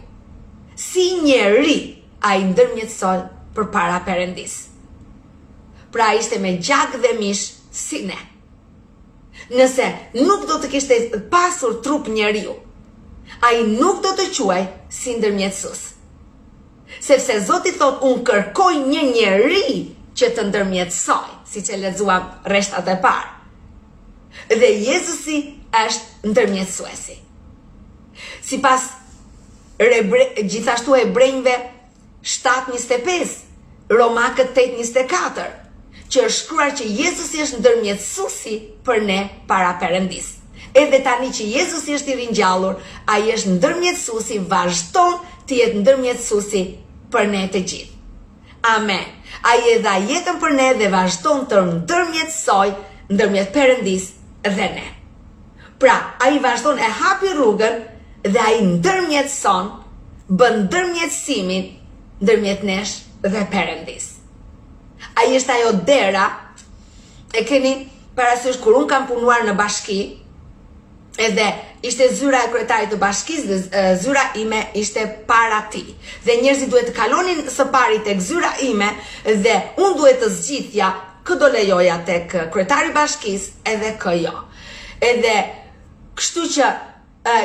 Si njeri ai ndërmjetësoi përpara Perëndis. Pra ishte me gjak dhe mish si ne. Nëse nuk do të kishte pasur trup njeriu, ai nuk do të quaj si ndërmjetësues. Sepse Zoti thot, unë kërkoj një njeri që të ndërmjetësoj, siç e lexuam rreshtat e parë. Dhe Jezusi është ndërmjetësuesi. Sipas gjithashtu Hebrejve 7:25, Romakët 8:24, që është shkruar që Jezusi është ndërmjetësuesi për ne para Perëndis. Edhe tani që Jezusi është i ringjallur, ai është ndërmjetësuesi, vazhdon të jetë ndërmjetësuesi për ne të gjithë. Amen. Ai e dha jetën për ne dhe vazhdon të ndërmjetësoj ndërmjet Perëndis dhe ne. Pra, ai vazhdon e hapi rrugën dhe ai ndërmjetëson, bën ndërmjetësimin ndërmjet nesh dhe Perëndis. Ai është ajo dera, e keni parasysh kur unë kam punuar në bashki, edhe ishte zyra e kryetarit të bashkisë dhe zyra ime ishte para tij. Dhe njerëzit duhet të kalonin së pari tek zyra ime dhe unë duhet të zgjidhja kë do lejoja tek kryetari i bashkisë edhe kë jo. Edhe kështu që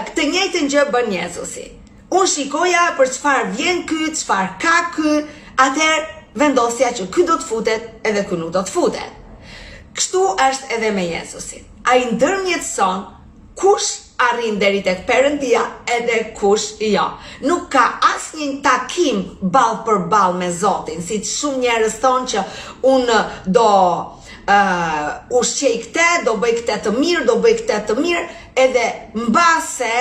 këtë njëjtën gjë bën Jezusi. Unë shikoja për çfarë vjen ky, çfarë ka ky, atëherë vendosja që ky do të futet edhe ky nuk do të futet. Kështu është edhe me Jezusin. Ai ndërmjetëson kush arrin deri tek Perëndia edhe kush jo. Nuk ka asnjë takim ball për ball me Zotin, siç shumë njerëz thonë që unë do ushqej këtë, do bëj këtë të mirë, do bëj këtë të mirë, edhe mbase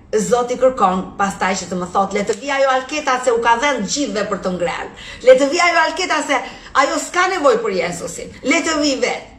Zoti kërkon pastaj që të më thot, le të vi ajo alketa se u ka dhënë gjithëve për të ngrënë. Le të vi ajo alketa se ajo s'ka nevojë për Jezusin. Le të vi vetë.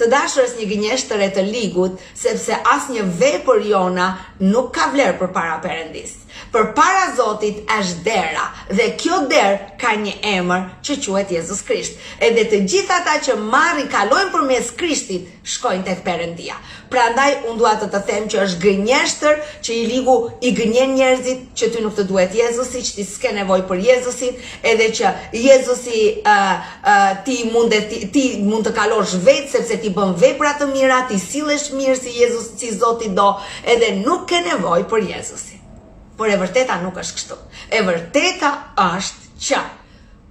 Të dashur është një gënjeshtër e të ligut, sepse asnjë vepër jona nuk ka vlerë përpara Perëndis. Përpara Zotit është dera dhe kjo derë ka një emër që quhet Jezus Krisht. Edhe të gjithë ata që marrin kalojnë përmes Krishtit shkojnë tek Perëndia. Prandaj unë dua të them që është gënjeshtër që i ligu i gënjen njerëzit që ty nuk të duhet Jezusi, që ti s'ke nevojë për Jezusin, edhe që Jezusi ti mund të kalosh vetë sepse ti bën vepra të mira, ti sillesh mirë si Jezus, si Zoti do, edhe nuk ke nevojë për Jezusin. Por e vërteta nuk është kështu. E vërteta është që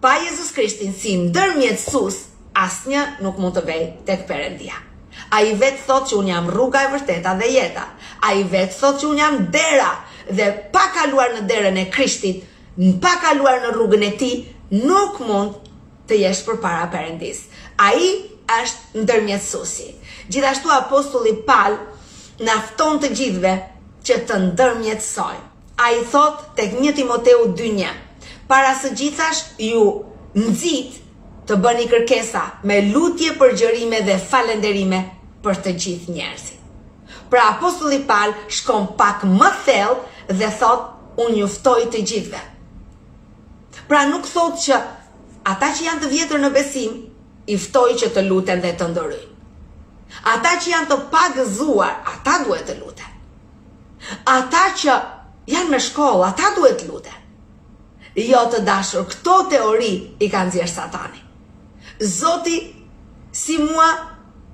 pa Jezus Krishtin si ndërmjetësues, asnjë nuk mund të vej tek Perëndia. Ai vetë thotë që unë jam rruga e vërteta dhe jeta. Ai vetë thotë që unë jam dera dhe pa kaluar në derën e Krishtit, pa kaluar në rrugën e tij, nuk mund të jesh përpara Perëndis. Ai është ndërmjetësuesi. Gjithashtu apostulli Paul na fton të gjithëve që të ndërmjetësojmë. Ai thot tek 1 Timoteu 2:1, para së gjithash ju nxit të bëni kërkesa me lutje, përgjërime dhe falënderime për të gjithë njerëzit. Pra apostulli Paul shkon pak më thellë dhe thot, unë juftoj të gjithve. Pra nuk thot që ata që janë të vjetër në besim, i ftoj që të luten dhe të ndërryjnë. Ata që janë të pagëzuar, ata duhet të luten. Ata që janë me shkollë, ata duhet të luten. Jo të dashur, këto teori i kanë nxjerrë Satani. Zoti, si mua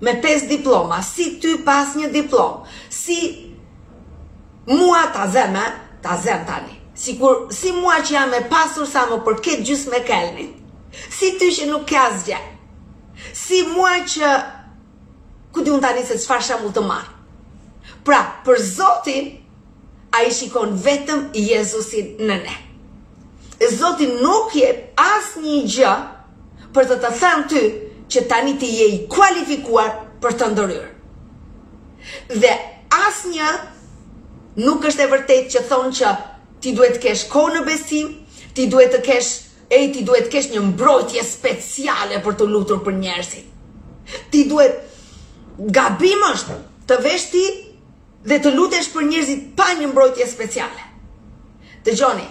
me 5 diploma, si ty pas një diplom, si mua ta zem tani. Si mua që jam e pasur sa më përket gjysmë me kelnin. Si ty që nuk ke asgjë. Si mua që ku di unë tani se çfarë shembull të marr. Pra, për Zotin, ai shikon vetëm Jezusin në ne. Zoti nuk jep asnjë gjë për të thënë ty që tani ti je i kualifikuar për të ndërhyrë. Dhe asnjë nuk është e vërtetë që thonë që ti duhet të kesh kohë në besim, ti duhet të kesh një mbrojtje speciale për të lutur për njerëzit. Ti duhet, gabim është të vesh ti dhe të lutesh për njerëzit pa një mbrojtje speciale. Dëgjoni,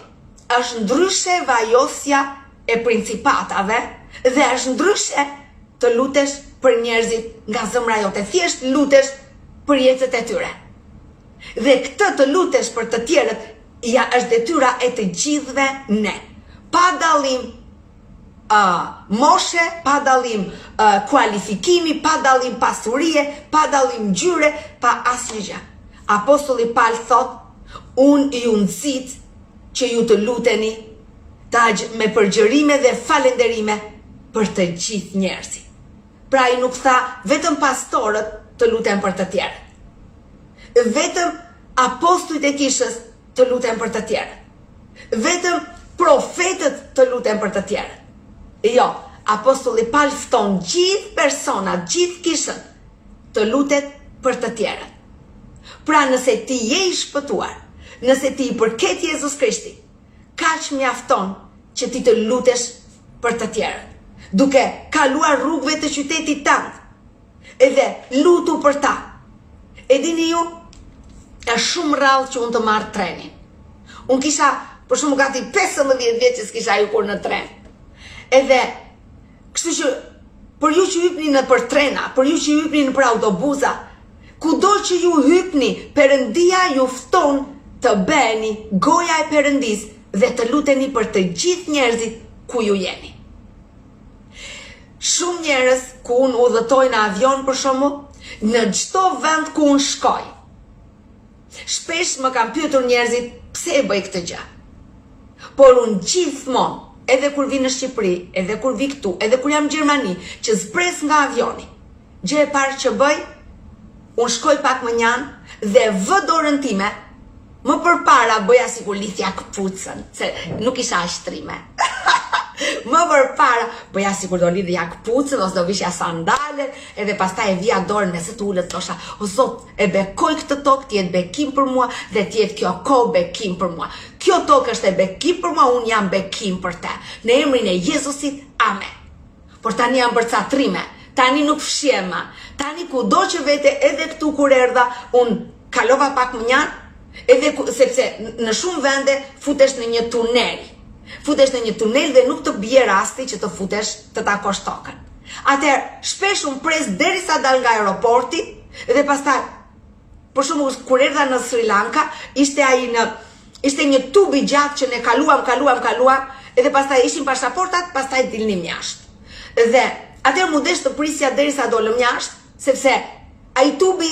është ndryshe vajosja e principatave dhe është ndryshe të lutesh për njerëzit nga zemra jote. Thjesht lutesh për jetët e tyre. Dhe këtë të lutesh për të tjerët është detyra e të gjithëve ne. Pa dallim moshe, pa dallim kualifikimi, pa dallim pasurie, pa dallim ngjyre, pa asnjë gjë. Apostulli Paul thot, unë ju nxit që ju të luteni me përgjërime dhe falenderime për të gjithë njerëzit. Pra i nuk tha vetëm pastorët të luten për të tjerët. Vetëm apostujt e kishës të luten për të tjerët. Vetëm profetët të luten për të tjerët. Jo, apostulli Paul fton gjithë personat, gjithë kishën të lutet për të tjerët. Pra nëse ti je i shpëtuar, nëse ti i përket Jezus Krishti, kaq mjafton që ti të lutesh për të tjerët, duke kaluar rrugëve të qytetit tënd, edhe lutu për ta. E dini ju, është shumë rrallë që unë të marr trenin. Unë kisha, për shumë gati 15 vjeç që s'kisha hyrë në tren. Edhe, kështu që, për ju që hypni në për trena, për ju që hypni në për autobusa, kudo që ju hypni, Perëndia ju fton të bëheni goja e Perëndis dhe të luteni për të gjithë njerëzit ku ju jeni. Shumë njerëz ku unë udhëtoj në avion për shembull, në çdo vend ku unë shkoj, shpesh më kanë pyetur njerëzit pse e bëj këtë gjë. Por unë gjithmonë, edhe kur vi në Shqipëri, edhe kur vi këtu, edhe kur jam në Gjermani, që zbres nga avioni, gjë e parë që bëj, unë shkoj pak më njanë dhe vë dorën time, më përpara bëja sikur lithja këpucën, se nuk isha ashtrime. Më përpara bëja sikur do lidhja këpucën ose do vishja sandale, edhe pastaj e vija dorën me se të ulët, thosha, o Zot, e bekoj këtë tokë, t'jetë bekim për mua dhe t'jetë kjo kohë bekim për mua. Kjo tokë është e bekim për mua, unë jam bekim për te. Në emrin e Jezusit, amen. Por tani jam bërcatrime, tani nuk fshjema, tani kudo që vete, edhe këtu kur erdha, unë kalova pak më njanë, edhe sepse në shumë vende futesh në një tunel. Futesh në një tunel dhe nuk të bie rasti që të futesh të takosh tokën. Atëherë, shpesh unë pres derisa dal nga aeroporti dhe pastaj, për shembull, kur erdha në Sri Lanka, ishte një tub i gjatë që ne kaluam, edhe pastaj ishin pasaportat, pastaj dilnim jashtë. Dhe atëherë mu desh të prisja derisa dolëm jashtë, sepse ai tubi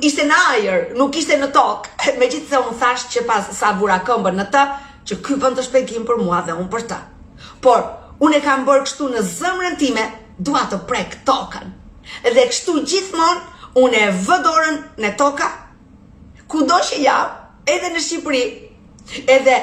ishte në ajër, nuk ishte në tokë. Megjithëse unë thash që pas sa vura këmbën në të, që ky vend është bekim për mua dhe unë për të. Por, unë e kam bërë kështu në zemrën time, dua të prek tokën. Dhe kështu gjithmonë, unë e vë dorën në toka, kudo që jam, edhe në Shqipëri, edhe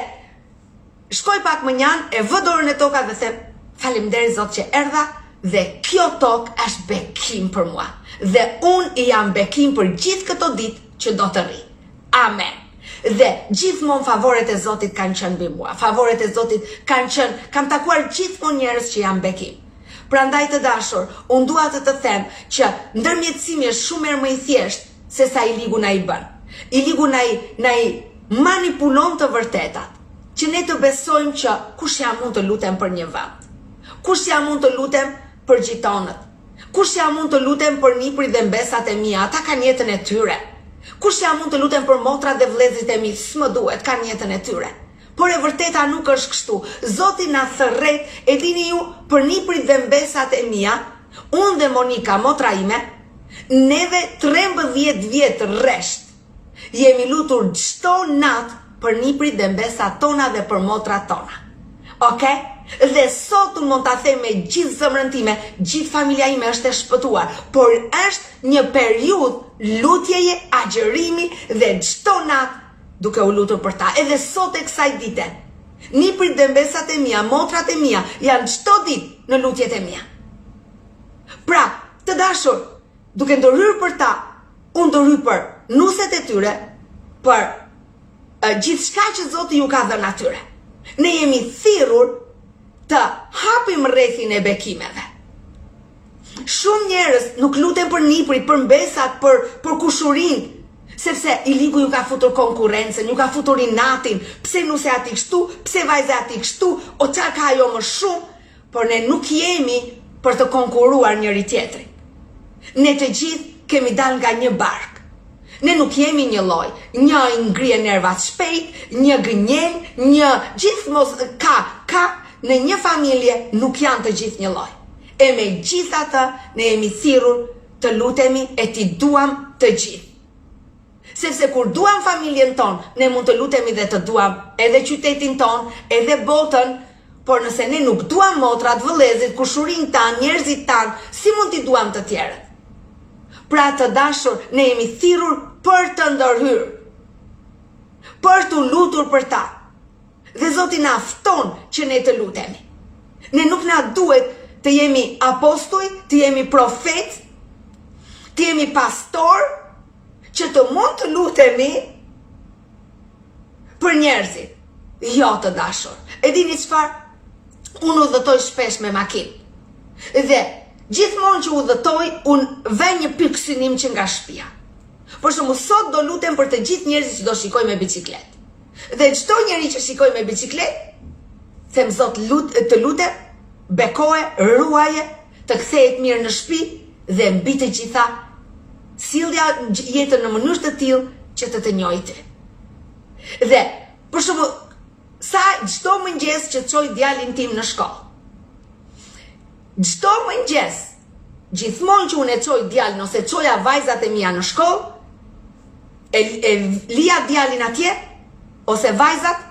shkoj pak më njanë, e vë dorën në toka dhe them, faleminderit Zot që erdha, dhe kjo tokë është bekim për mua. Dhe unë i jam bekim për gjithë këto ditë që do të rri. Amen. Dhe gjithmonë favoret e Zotit kanë qenë mbi mua. Favoret e Zotit kam takuar gjithmonë njerëz që janë bekim. Prandaj të dashur, unë dua të them që ndërmjetësimi është shumë më i thjeshtë se sa i ligu na i bën. I ligu na i manipulon të vërtetat, që ne të besojmë që kush ja mund të lutem për një vend, kush ja mund të lutem për gjitonët, kush ja mund të lutem për niprit dhe mbesat e mia, ata kanë jetën e tyre, kush ja mund të lutem për motrat dhe vëllezërit e mi, s'më duhet, kanë jetën e tyre. Por e vërteta nuk është kështu. Zoti na thërret, e dini ju, për niprit dhe mbesat e mia, unë dhe Monika, motra ime, neve 13 vjetë rresht, jemi lutur çdo natë për niprit dhe mbesat tona dhe për motrat tona. Okay? Dhe sot unë mund ta them me gjithë zemrën time, gjithë familja ime është e shpëtuar, por është një periudhë lutjeje, agjërimi dhe çdo natë duke u lutur për ta. Edhe sot e kësaj dite, niprit dhe mbesat e mia, motrat e mia janë çdo ditë në lutjet e mia. Pra, të dashur, duke ndërhyr për ta, unë ndërhyr për nuset e tyre, për gjithçka që Zoti ju ka dhënë atyre. Ne jemi thirrur të hapim rrethin e bekimeve. Shumë njerëz nuk luten për niprit, për mbesat, për kushurinë, sepse i ligu ju ka futur konkurencën, ju ka futur inatin, pse nuse ati kështu, pse vajze ati kështu, o qa ka ajo më shumë, por ne nuk jemi për të konkuruar njëri tjetrin. Ne të gjithë kemi dal nga një bark. Ne nuk jemi një lloj, një i ngrije nervat shpejt, një gënjen, një gjithmos ka në një familje nuk janë të gjithë një lloj. E me gjithatë ne jemi thirrur të lutemi e ti duam të gjithë. Sepse kur duam familjen tonë, ne mund të lutemi dhe të duam edhe qytetin tonë, edhe botën, por nëse ne nuk duam motrat, vëllezrit, kushurin tanë, njerëzit tanë, si mund t'i duam të tjerët? Pra të dashur, ne jemi thirrur për të ndërhyrë, për të lutur për ta. Dhe Zoti na fton që ne të lutemi. Ne nuk na duhet të jemi apostoj, të jemi profet, të jemi pastor, që të mund të lutemi për njerëzit. Jo të dashur. E dini çfarë? Unë udhëtoj shpesh me makinë. Dhe gjithmonë që udhëtoj, unë vë një pikë synim që nga shtëpia. Por shumë sot do lutem për të gjithë njerëzit që do shikoj me bicikletë. Dhe çdo njeri që shikoj me bicikletë, them Zot të lutem, bekoje, ruaje, të kthehet mirë në shtëpi dhe mbi të gjitha sillja jetën në mënyrë të tillë që të njohë ty. Dhe për shembull, sa çdo mëngjes që çoj djalin tim në shkollë. Çdo mëngjes, gjithmonë që unë e çoj djalin ose çoja vajzat e mia në shkollë, e lija djalin atje ose vajzat,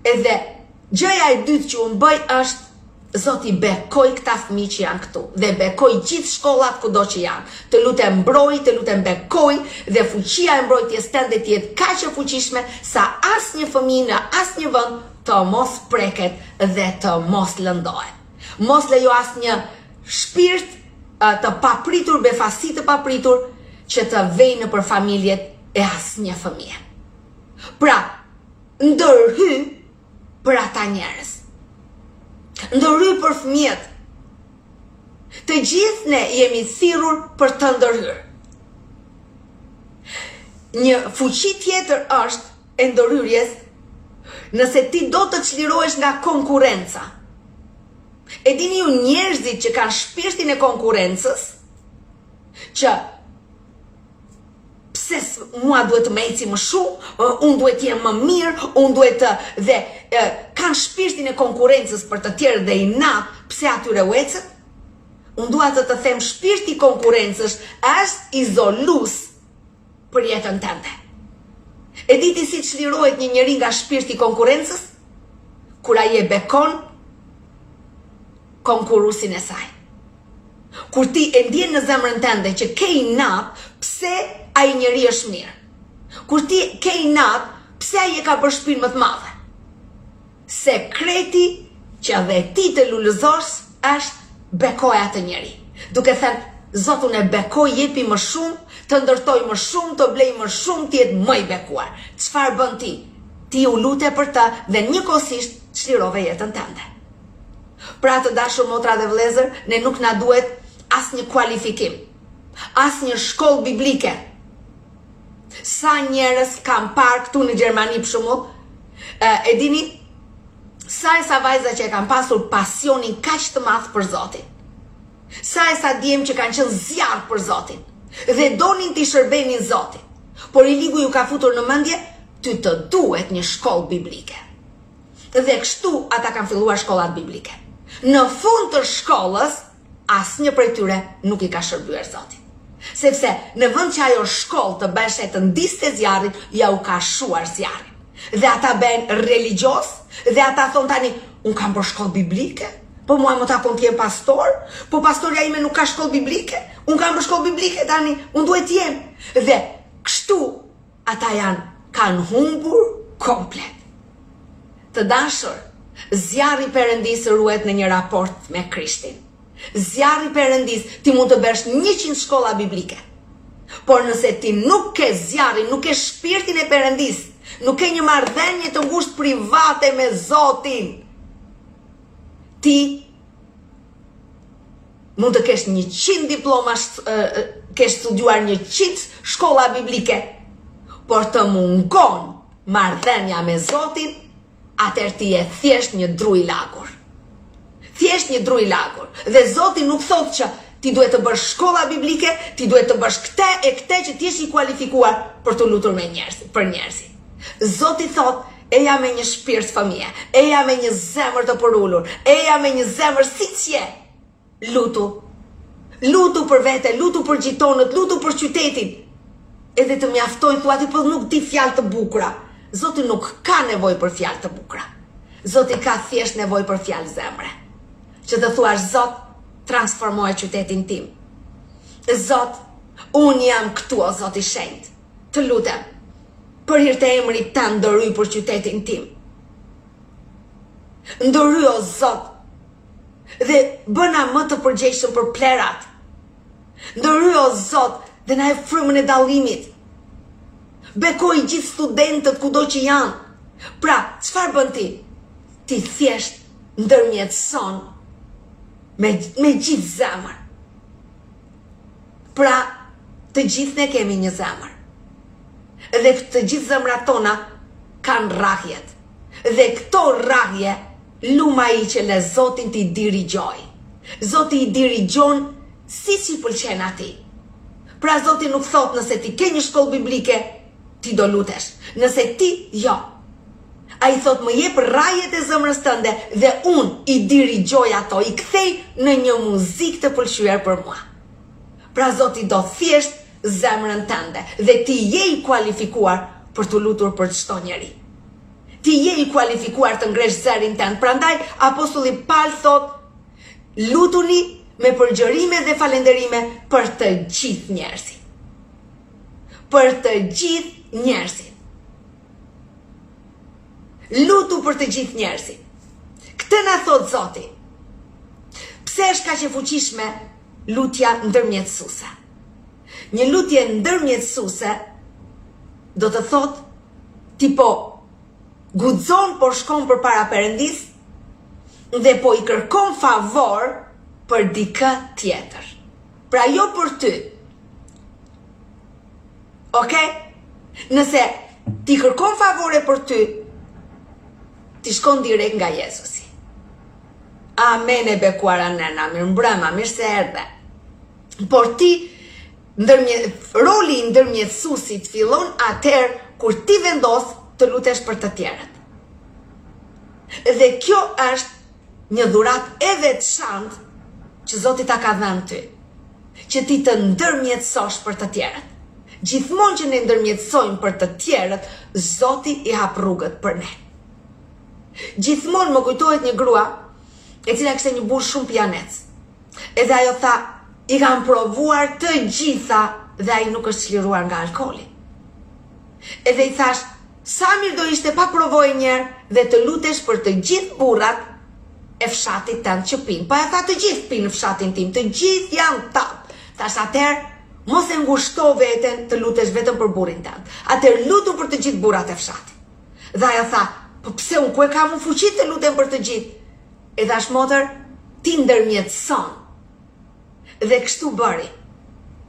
edhe gjëja e dytë që unë bëj është Zoti bekoj këta fëmijë që janë këtu dhe bekoj gjithë shkollat kudo që janë. Të lutem mbroj, të lutem bekoj dhe fuqia e mbrojtjes tënde të jetë kaq e fuqishme sa asnjë fëmijë në asnjë vend të mos preket dhe të mos lëndohet. Mos lejo asnjë shpirt të papritur, befasi të papritur që të vejë nëpër familjet e asnjë fëmie. Pra, ndërhy për ata njerëz. Ndërhy për fëmijët. Të gjithë ne jemi thirrur për të ndërhyrë. Një fuqi tjetër është e ndërhyrjes nëse ti do të çlirohesh nga konkurenca. E dini ju njerëzit që kanë shpirtin e konkurencës, që pse mua duhet të më eci më shumë, unë duhet të jem më mirë, unë duhet të dhe kanë shpirtin e konkurencës për të tjerë dhe inat, pse atyre u ecët? Unë dua të them shpirti i konkurencës është izolus për jetën tënde. E di ti si çlirohet një njeri nga shpirti i konkurencës? Kur ai e bekon konkurruesin e saj. Kur ti e ndjen në zemrën tënde që ke inat, pse ai njeri është mirë. Kur ti ke inat, pse ai e ka bërë shtëpinë më të madhe. Sekreti që dhe ti të lulëzosh është bekoj atë njeri. Duke thënë, Zot unë e bekoj, jepi më shumë, të ndërtoj më shumë, të blej më shumë, të jetë më i bekuar. Çfarë bën ti? Ti u lute për të dhe njëkohësisht çlirove jetën tënde. Pra të dashur motra dhe vëllezër, ne nuk na duhet asnjë kualifikim, asnjë shkollë biblike Sa njerëz kam parë këtu në Gjermani për shembull, e dini, sa vajza që e kanë pasur pasionin kaq të madh për Zotin. Sa djem që kanë qenë zjarr për Zotin dhe donin t'i shërbenin Zotin. Por i ligu ju ka futur në mendje, ty të duhet një shkollë biblike. Dhe kështu ata kanë filluar shkollat biblike. Në fund të shkollës, asnjë prej tyre nuk i ka shërbyer Zotin. Sepse në vend që ajo shkollë të bështe të ndiste zjarrin, ja u ka shuar zjarrin. Dhe ata ben religios, dhe ata thonë tani, unë kam për shkollë biblike, po mua më takon t'jem pastor, po pastoria ime nuk ka shkollë biblike, unë kam për shkollë biblike tani, unë duhet t'jem. Dhe kështu ata kanë humbur komplet. Të dashur, zjarri Perëndis ruhet në një raport me Krishtin. Zjarri Perëndis ti mund të bësh 100 shkolla biblike. Por nëse ti nuk ke zjarrin, nuk ke shpirtin e Perëndis, nuk ke një marrëdhënie të ngushtë private me Zotin, ti mund të kesh 100 diploma, kesh studiuar 100 shkolla biblike, por të mungon marrëdhënia me Zotin, atëherë ti je thjesht një dru i lagur. Thjesht një dru i lagur. Dhe Zoti nuk thotë që ti duhet të bësh shkolla biblike, ti duhet të bësh këtë që ti je i kualifikuar për të lutur me njerëzit, për njerëzit. Zoti thotë, eja me një shpirt fëmije, eja me një zemër të përullur, eja me një zemër siç je. Lutu. Lutu për vete, lutu për gjitonët, lutu për qytetin. Edhe të mjaftojnë thua ti, po nuk di fjalë të bukura. Zoti nuk ka nevojë për fjalë të bukura. Zoti ka thjesht nevojë për fjalë zemre. Që të thuash, Zot, transformoj qytetin tim. Zot, unë jam këtu, o Zot i shenjtë. Të lutem, për hir të emrit tënd ndërhyj për qytetin tim. Ndërhyj, o Zot, dhe bëna më të përgjegjshëm për plerat. Ndërhyj, o Zot, dhe na e frymën e dallimit. Bekoj gjithë studentët kudo që janë. Pra, çfarë bën ti? Ti thjesht ndërmjetëson me gjithë zemër. Pra, të gjithë ne kemi një zemër. Dhe të gjithë zemrat tona kanë rrahjet. Dhe këto rrahje luma i që le Zotin t'i dirigjoj. Zoti i dirigjon siç i pëlqen atij. Pra Zoti nuk thot nëse ti ke një shkollë biblike, ti do lutesh. Nëse ti, jo. Ai thot më jep rrajet e zemrës tënde dhe unë i dirigjoj ato, i kthej në një muzikë të pëlqyer për mua. Pra Zoti do thjesht zemrën tënde dhe ti je i kualifikuar për të lutur për çdo njeri. Ti je i kualifikuar të ngresh zërin tënd. Prandaj apostulli Paul thot, lutuni me përgjërime dhe falënderime për të gjithë njerëzit. Për të gjithë njerëzit. Lutu për të gjithë njerëzit. Këtë na thot Zoti. Pse është kaq e fuqishme lutja ndërmjetësuese? Një lutje ndërmjetësuese do të thot ti po guxon, po shkon përpara Perëndis dhe po i kërkon favor për dikë tjetër. Pra jo për ty. Okej? Nëse ti kërkon favore për ty, ti shkon direkt nga Jezusi. Amen e bekuara nena, mirë mbrëma, mirë se erdhe. Por ti, roli i ndërmjetësuesit fillon atëherë kur ti vendos të lutesh për të tjerët. Dhe kjo është një dhuratë e veçantë që Zoti ta ka dhënë ty, që ti të ndërmjetësosh për të tjerët. Gjithmonë që ne ndërmjetësojmë për të tjerët, Zoti i hap rrugët për ne. Gjithmonë më kujtohet një grua e cila kishte një burr shumë pijanec. Edhe ajo tha, i kam provuar të gjitha dhe ai nuk është çliruar nga alkooli. Edhe i thash, sa mirë do ishte pa provoj njerë dhe të lutesh për të gjithë burrat e fshatit tënd që pinë. Pa e tha të gjithë pinë në fshatin tim, të gjithë janë tap. Thash atëherë, mos e ngushto veten të lutesh vetëm për burrin tënd. Atëherë lutu për të gjithë burrat e fshatit. Dhe ajo tha, po pse unë ku e kam unë fuqi të lutem për të gjithë? E thash motër, ti ndërmjetëson. Dhe kështu bëri.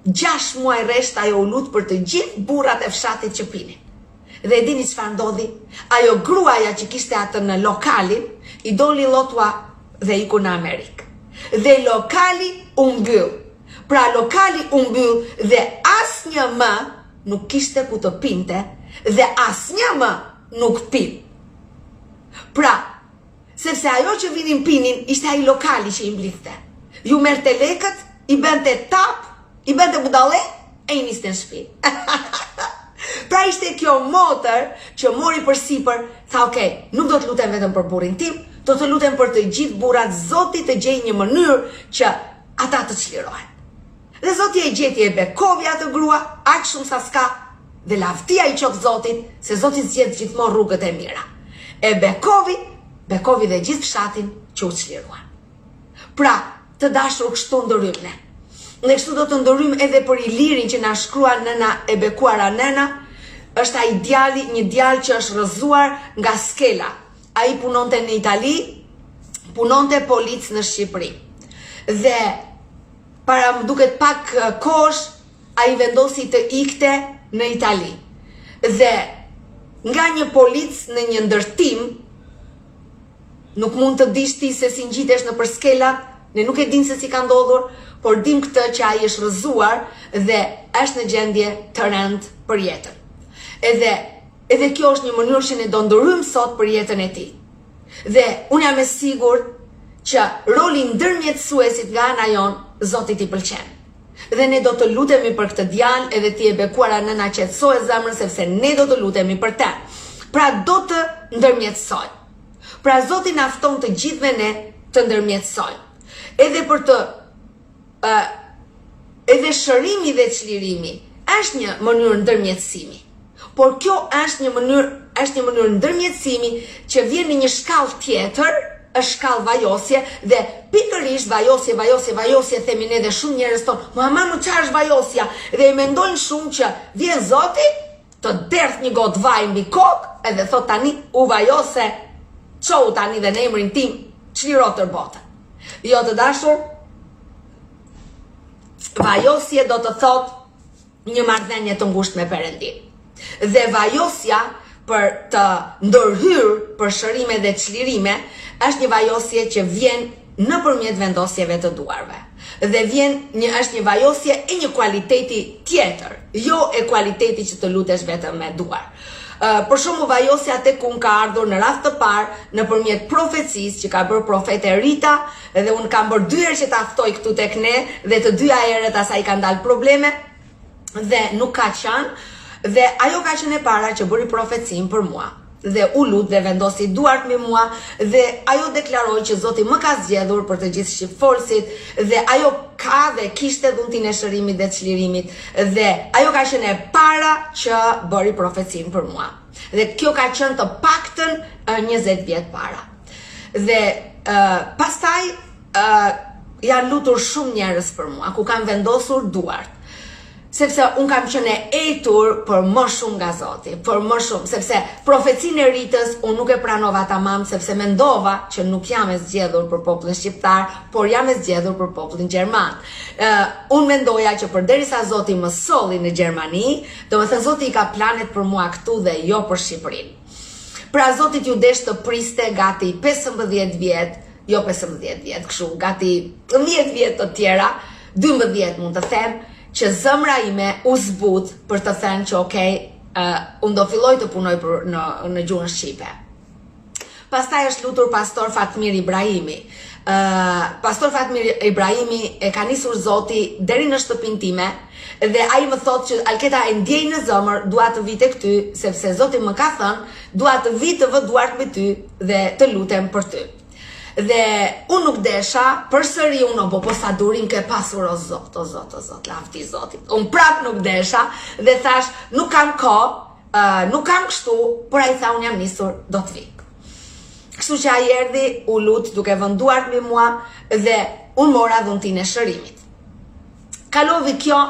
6 muaj rresht ajo u lut për të gjithë burrat e fshatit që pinin. Dhe e dini çfarë ndodhi? Ajo gruaja që kishte atë në lokalin, i doli llotua dhe iku në Amerikë. Dhe lokali u mbyll. Pra lokali u mbyll dhe asnjë më nuk kishte ku të pinte dhe asnjë më nuk pin. Pra, sepse ajo që vinin pinin ishte ai lokali që i mblidhte. Ju merrte lekët, i bënte tap, i bënte budallë e i niste në shtëpi. Pra ishte kjo motër që mori për sipër, tha okay, nuk do të lutem vetëm për burrin tim, do të lutem për të gjithë burrat, Zoti të gjej një mënyrë që ata të çlirohen. Dhe Zoti e gjeti, e bekovi atë grua, aq shumë sa s'ka, dhe lavdia i qoftë Zotit, se Zoti zgjedh gjithmonë rrugët e mira. E bekovi dhe gjithë fshatin që u çliruan. Pra, të dashur, kështu ndërrym ne. Ne kështu do të ndërrym edhe për Ilirin që na shkrua nëna e bekuara Nena. Është ai djali, një djalë që është rrëzuar nga skela. Ai punonte në Itali, punonte polic në Shqipëri. Dhe para më duket pak kosh, ai vendosi të ikte në Itali. Dhe nga një polic në një ndërtim, nuk mund të dish ti se si ngjitesh në për skelat, ne nuk e dim se si ka ndodhur, por dim këtë që ai është rrëzuar dhe është në gjendje të rëndë për jetën. Edhe kjo është një mënyrë që ne do ndërrym sot për jetën e tij. Dhe unë jam e sigurt që roli ndërmjetësuesit nga ana jon Zotit i pëlqen. Dhe ne do të lutemi për këtë djalë, edhe ti e bekuara nëna qetësoje zemrën sepse ne do të lutemi për të. Pra do të ndërmjetësoj. Pra Zoti na fton të gjithëve ne të ndërmjetësoj. Edhe për të edhe shërimi dhe çlirimi është një mënyrë ndërmjetësimi. Por kjo është një mënyrë ndërmjetësimi që vjen në një shkallë tjetër, është shkallë vajosje dhe pikërisht vajosje themi ne dhe shumë njerëz tonë, "Mama, më çfarë është vajosja?" Dhe i mendojnë shumë që vjen Zoti, të derdh një gotë vaj mbi kokë edhe thot tani u vajose, çau tani dhe në emrin tim çliro tër botën. Jo të dashur, vajosje do të thot një marrëdhënie të ngushtë me Perëndin. Dhe vajosja për të ndërhyrë për shërime dhe çlirime është një vajosje që vjen nëpërmjet vendosjeve të duarve. Dhe është një vajosje e një kualiteti tjetër, jo e kualiteti që të lutesh vetëm me duar. Për shembull, vajosja tek unë ka ardhur në radhë të parë nëpërmjet profecisë që ka bërë profete Rita, dhe unë kam bërë 2 herë që ta ftoj këtu tek ne, dhe të 2 herët asaj ka ndalë probleme dhe nuk ka qenë, dhe ajo ka qenë e para që bëri profecin për mua. Dhe u lut dhe vendosi duart me mua dhe ajo deklaroi që Zoti më ka zgjedhur për të gjithë shqipfolësit dhe ajo ka dhe kishte dhuntin e shërimit dhe çlirimit dhe ajo ka qenë e para që bëri profecin për mua. Dhe kjo ka qenë të paktën 20 vjet para. Dhe pastaj janë lutur shumë njerëz për mua, ku kanë vendosur duart. Sepse unë kam qenë etur për më shumë nga Zoti, për më shumë, sepse profecinë e Ritës unë nuk e pranova tamam, sepse mendova që nuk jam e zgjedhur për popullin shqiptar, por jam e zgjedhur për popullin gjerman. Unë mendoja që përderisa Zoti më solli në Gjermani, domethënë Zoti i ka planet për mua këtu dhe jo për Shqipërinë. Pra Zotit ju desh të priste gati 15 vjet, jo 15 vjet, kështu, gati 10 vjet të tjera, 12 mund të them, që zëmra ime u zbut për të thënë që okay, unë do filloj të punoj në gjuhën shqipe. Pastaj është lutur pastor Fatmir Ibrahimi. Pastor Fatmir Ibrahimi e ka nisur Zoti deri në shtëpinë time dhe ai më thotë që Alketa e ndjej në zemër, dua të vi tek ty sepse Zoti më ka thënë, dua të vi të vë duart me ty dhe të lutem për ty. Dhe unë nuk desha, përsëri unë po sa durim ke pasur o Zot, lavdi Zotit. Unë prap nuk desha dhe thash, nuk kam kohë, nuk kam kështu, por ai tha unë jam nisur, do të vi. Kështu që ai erdhi, u lut duke vënduar me mua dhe unë mora dhuntin e shërimit. Kalovi kjo,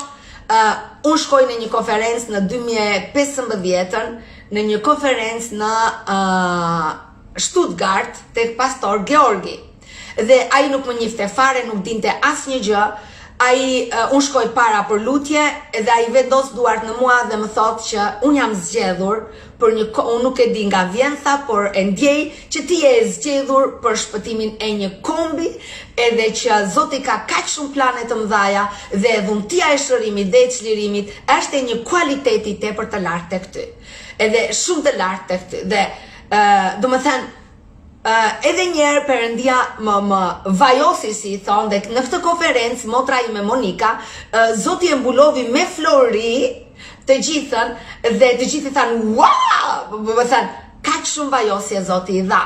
unë shkoj në një konferencë në 2015-ën, në një konferencë në Stuttgart tek pastor Georgi. Dhe ai nuk më njifte fare, nuk dinte asnjë gjë unë shkoj para për lutje edhe ai vendos duart në mua dhe më thot që unë jam zgjedhur për një unë nuk e di nga vjen tha, por e ndjej që ti je zgjedhur për shpëtimin e një kombi edhe që Zoti ka kaq shumë plane të mëdha dhe dhuntia e shërimit dhe e çlirimit është e një kualiteti tepër të lartë tek ty. Edhe shumë të lartë tek ty dhe do më thënë edhe njerë Perëndia më vajosi si i thonë dhe në këtë konferencë motra ime Monika Zoti e mbulovi me flori të gjithën dhe të gjithë thanë wow, më thënë kaq shumë vajosje Zoti i dha.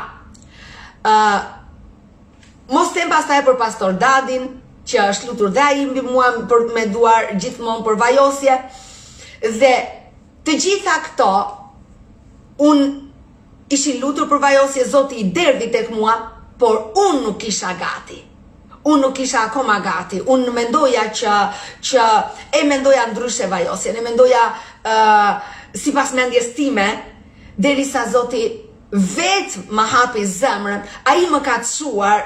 Mos them pastaj për pastor Dadin që është lutur dhe ai mbi mua me duar gjithmonë për vajosje dhe të gjitha këto unë ishin lutur për vajosje, Zoti i derdhi tek mua, por unë nuk isha gati. Unë nuk isha akoma gati. Unë mendoja që e mendoja ndryshe vajosjen, e mendoja sipas mendjes time, derisa Zoti vetë më hapi zemrën, ai më ka çuar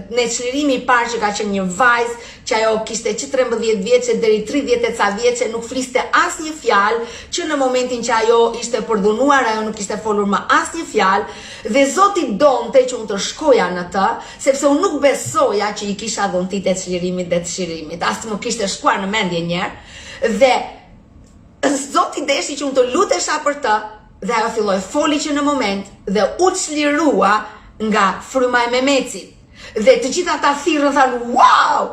në çlirimi i parë që ka qenë një vajzë që ajo kishte që 13 vjeçe deri 30 e ca vjeçe, nuk fliste asnjë fjalë, që në momentin që ajo ishte përdhunuar, ajo nuk ishte folur më asnjë fjalë dhe Zoti donte që unë të shkoja në të, sepse unë nuk besoja që i kisha dhuntit e çlirimit dhe të shirimit, as më kishte shkuar në mendje njerë dhe Zoti deshi që unë të lutesha për të. Dhe ajo filloi foli që në moment dhe u çlirua nga fryma e Memecit. Dhe të gjithë ata thirrën thanë, wow!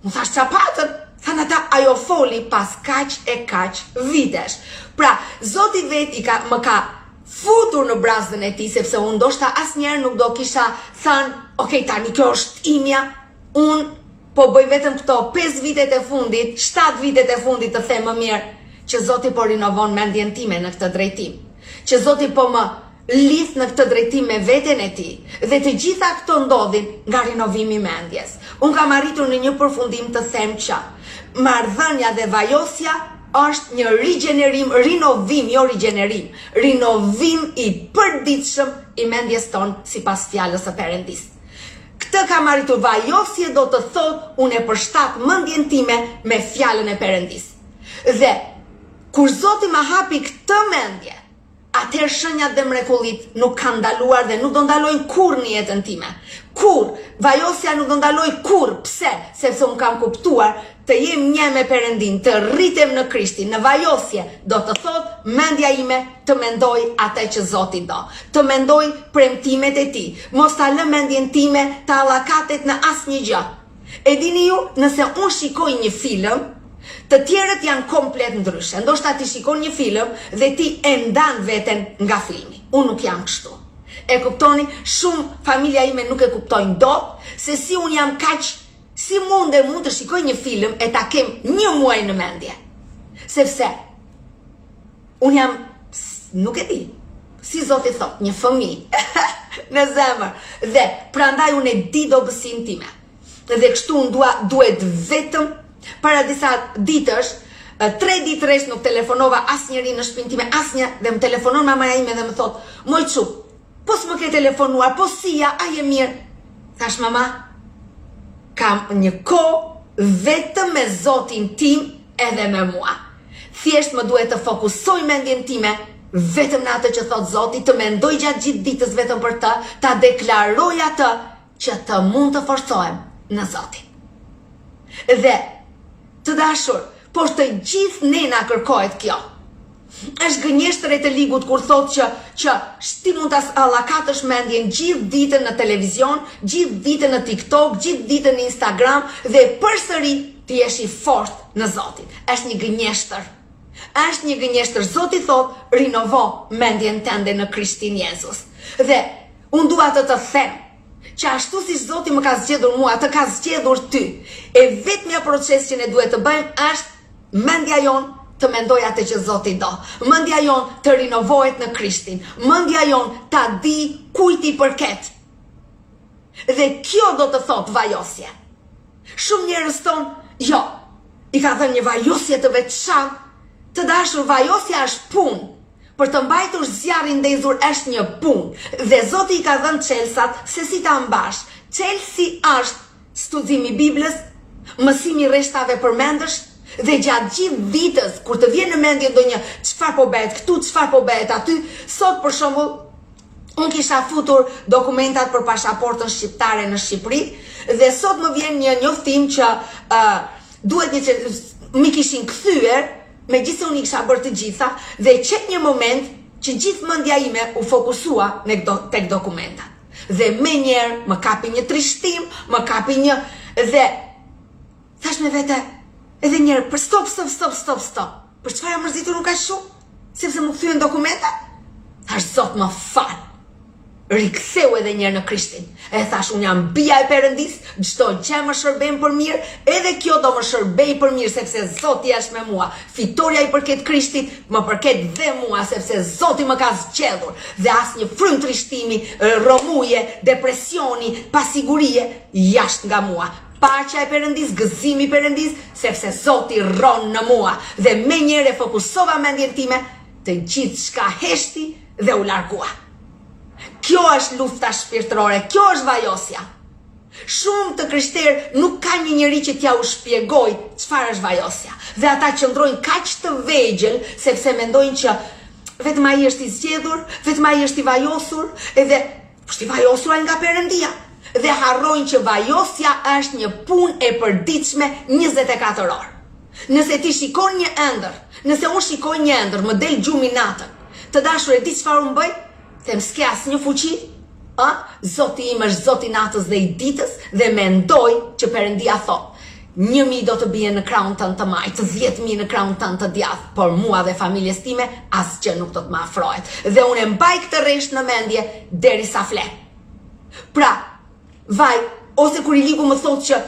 Më thash qa patën? Thanë ata, ajo foli pas kaq e kaq vitesh. Pra, Zoti vetë më ka futur në brazdën e tij, sepse unë ndoshta asnjëherë nuk do kisha thënë, ok, tani kjo është imja, unë po bëj vetëm këto 5 vitet e fundit, 7 vitet e fundit të them më mirë, që Zoti po rinovon mendjen time në këtë drejtim. Që Zoti po më lidh në këtë drejtim me veten e tij dhe të gjitha këto ndodhin nga rinovimi i mendjes. Unë kam arritur në një përfundim të them që marrëdhënia dhe vajosja është një rinovim i përditshëm i mendjes tonë sipas fjalës së Perëndis. Këtë kam arritur, vajosje do të thotë unë e përshtat mendjen time me fjalën e Perëndis. Dhe kur Zoti më hapi këtë mendje, atëherë shenjat dhe mrekullit nuk kanë ndaluar dhe nuk do ndalojnë kurrë në jetën time. Kur, vajosja nuk do ndaloj kurrë. Pse? Sepse unë kam kuptuar të jem një me Perëndin, të rritem në Krishtin, në vajosje, do të thot mendja ime të mendoj atë që Zoti do. Të mendoj premtimet e tij. Mos ta lë mendjen time të allakatet në asnjë gjë. E dini ju, nëse unë shikoj një film, të tjerët janë komplet ndryshe. Ndoshta ti shikon një film dhe ti e ndan veten nga filmi. Unë nuk jam kështu. E kuptoni? Shumë familja ime nuk e kuptojnë dot se si unë jam kaq, si mund të shikoj një film e ta kem një muaj në mendje. Sepse unë jam, nuk e di, si Zoti thot, një fëmijë në zemër. Dhe prandaj unë e di dobësinë time. Dhe kështu unë duhet vetëm para disa ditësh, 3 ditë rresht nuk telefonova asnjëri në shtëpinë time, asnjë, dhe më telefonon mamaja ime dhe më thot, "Mojçu, po s'më ke telefonuar, po sija, a je mirë?" Thash, "Mama, kam një kohë vetëm me Zotin tim edhe me mua. Thjesht më duhet të fokusoj mendjen time vetëm në atë që thot Zoti, të mendoj gjatë gjithë ditës vetëm për të, ta deklaroj atë që të mund të forcohem në Zotin." Dhe të dashur, por të gjithë ne na kërkohet kjo. Është gënjeshtër e të ligut kur thot që ti mund ta allakatësh mendjen gjithë ditën në televizion, gjithë ditën në TikTok, gjithë ditën në Instagram dhe përsëri ti jesh i fortë në Zotin. Është një gënjeshtër. Është një gënjeshtër. Zoti thot, rinovo mendjen tënde në Krishtin Jezus. Dhe unë dua të them që ashtu si Zoti më ka zgjedhur mua, të ka zgjedhur ty. E vetmja proces që ne duhet të bëjmë është mendja jonë të mendoj atë që Zoti do. Mendja jonë të rinovohet në Krishtin. Mendja jonë ta di kujt i përket. Dhe kjo do të thot vajosje. Shumë njerëz thonë, jo, i ka thënë një vajosje të veçantë. Të dashur, vajosja është punë. Për të mbajtur zjarrin ndezur është një punë dhe Zoti i ka dhënë çelsat se si ta mbash. Çelsi është studiimi i Biblës, mësimi rreshtave përmendësh, dhe gjatë gjithë ditës, kur të vjen në mendje ndonjë çfarë po bëhet këtu, çfarë po bëhet aty, sot për shembull, unë kisha futur dokumentat për pasaportën shqiptare në Shqipëri, dhe sot më vjen një njoftim që mi kishin kthyer, megjithëse unë i kisha bërë të gjitha, dhe qet një moment që gjithë mendja ime u fokusua tek dokumentat. Dhe me njerë më kapi një trishtim, më kapi një, dhe thash me vete, edhe njerë, për stop. Për çfarë jam mërzitur nuk ka shumë? Sepse më kthyen dokumentat? Thash, Zot më fal. Riktheu edhe njerë në Krishtin. E thash, unë jam bija e Perëndis, çdo gjë më shërben për mirë, edhe kjo do më shërbej për mirë, sepse Zoti është me mua. Fitoria i përket Krishtit, më përket dhe mua, sepse Zoti më ka zgjedhur, dhe asnjë frym trishtimi, rrëmuje, depresioni, pasigurie jashtë nga mua. Paqja e Perëndis, gëzimi i Perëndis, sepse Zoti rron në mua, dhe me njëre fokusova mendjen time, të gjithë shka heshti dhe u largua. Kjo është lufta shpirtërore, kjo është vajosja. Shumë të krishterë nuk ka një njeri që t'ja u shpjegoj çfarë është vajosja. Dhe ata qëndrojnë kaq të vegjël, sepse mendojnë që vetëm ai është i zgjedhur, vetëm ai është i vajosur, edhe është i vajosur ai nga Perëndia. Dhe harrojnë që vajosja është një punë e përditshme 24 orë. Nëse ti shikon një ëndër, nëse unë shikoj një ëndër, më del gjumi natën, të dashur e di çfarë unë bëj? Them s'ke asnjë fuqi? Zoti im është Zoti i natës dhe i ditës, dhe mendoj që Perëndia thot, 1.000 do të bie në krahun tënd të majt, 10.000 në krahun tënd të djathtë, por mua dhe familjes time asgjë nuk do të më afrohet. Dhe unë e mbaj këtë rresht në mendje derisa fle. Pra, ose kur i ligu më thot që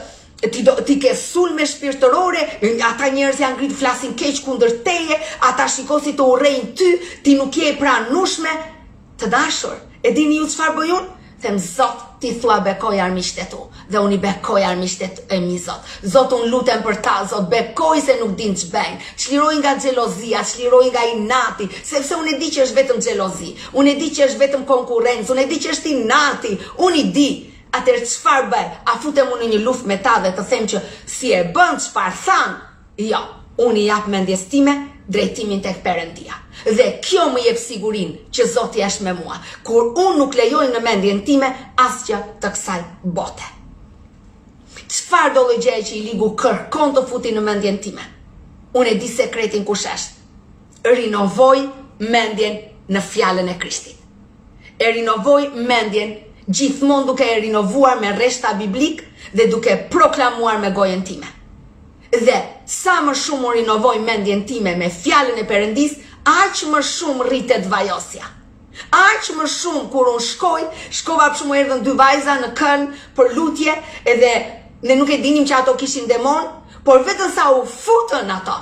ti ke sulme shpirtërore, ata njerëz janë ngrit flasin keq kundër teje, ata shiko si të urrejnë ty, ti nuk je e pranueshme. Të dashur, e dini ju çfarë bëj unë? Them, Zot, ti thua bekoj armiqtë tu, dhe unë i bekoj armiqtë e mi, Zot. Zot, unë lutem për ta, Zot, bekoj se nuk din ç'bëjnë. Çliroj nga xhelozia, çliroj nga inati, sepse unë e di që është vetëm xhelozi, unë e di që është vetëm konkurrencë, unë e di që është inati, unë i di. Atëherë çfarë bëj? A futem unë në një luftë me ta dhe të them që si e bën çfarë than? Jo, unë i jap mendjes time drejtimin tek Perëndia. Dhe kjo më jep sigurinë që Zoti është me mua, kur unë nuk lejoj në mendjen time asgjë të kësaj bote. Çfarë do lloj gjëje që i ligu kërkon të futi në mendjen time? Unë e di sekretin kush është. Rinovoj mendjen në fjalën e Krishtit. E rinovoj mendjen gjithmonë duke e rinovuar me rreshta biblik dhe duke proklamuar me gojën time. Dhe sa më shumë unë rinovoj mendjen time me fjalën e Perëndis, aq më shumë rritet vajosja. Aq më shumë kur unë shkova për shumë erdhën 2 vajza në kënd për lutje, edhe ne nuk e dinim që ato kishin demon, por vetëm sa u futën ato.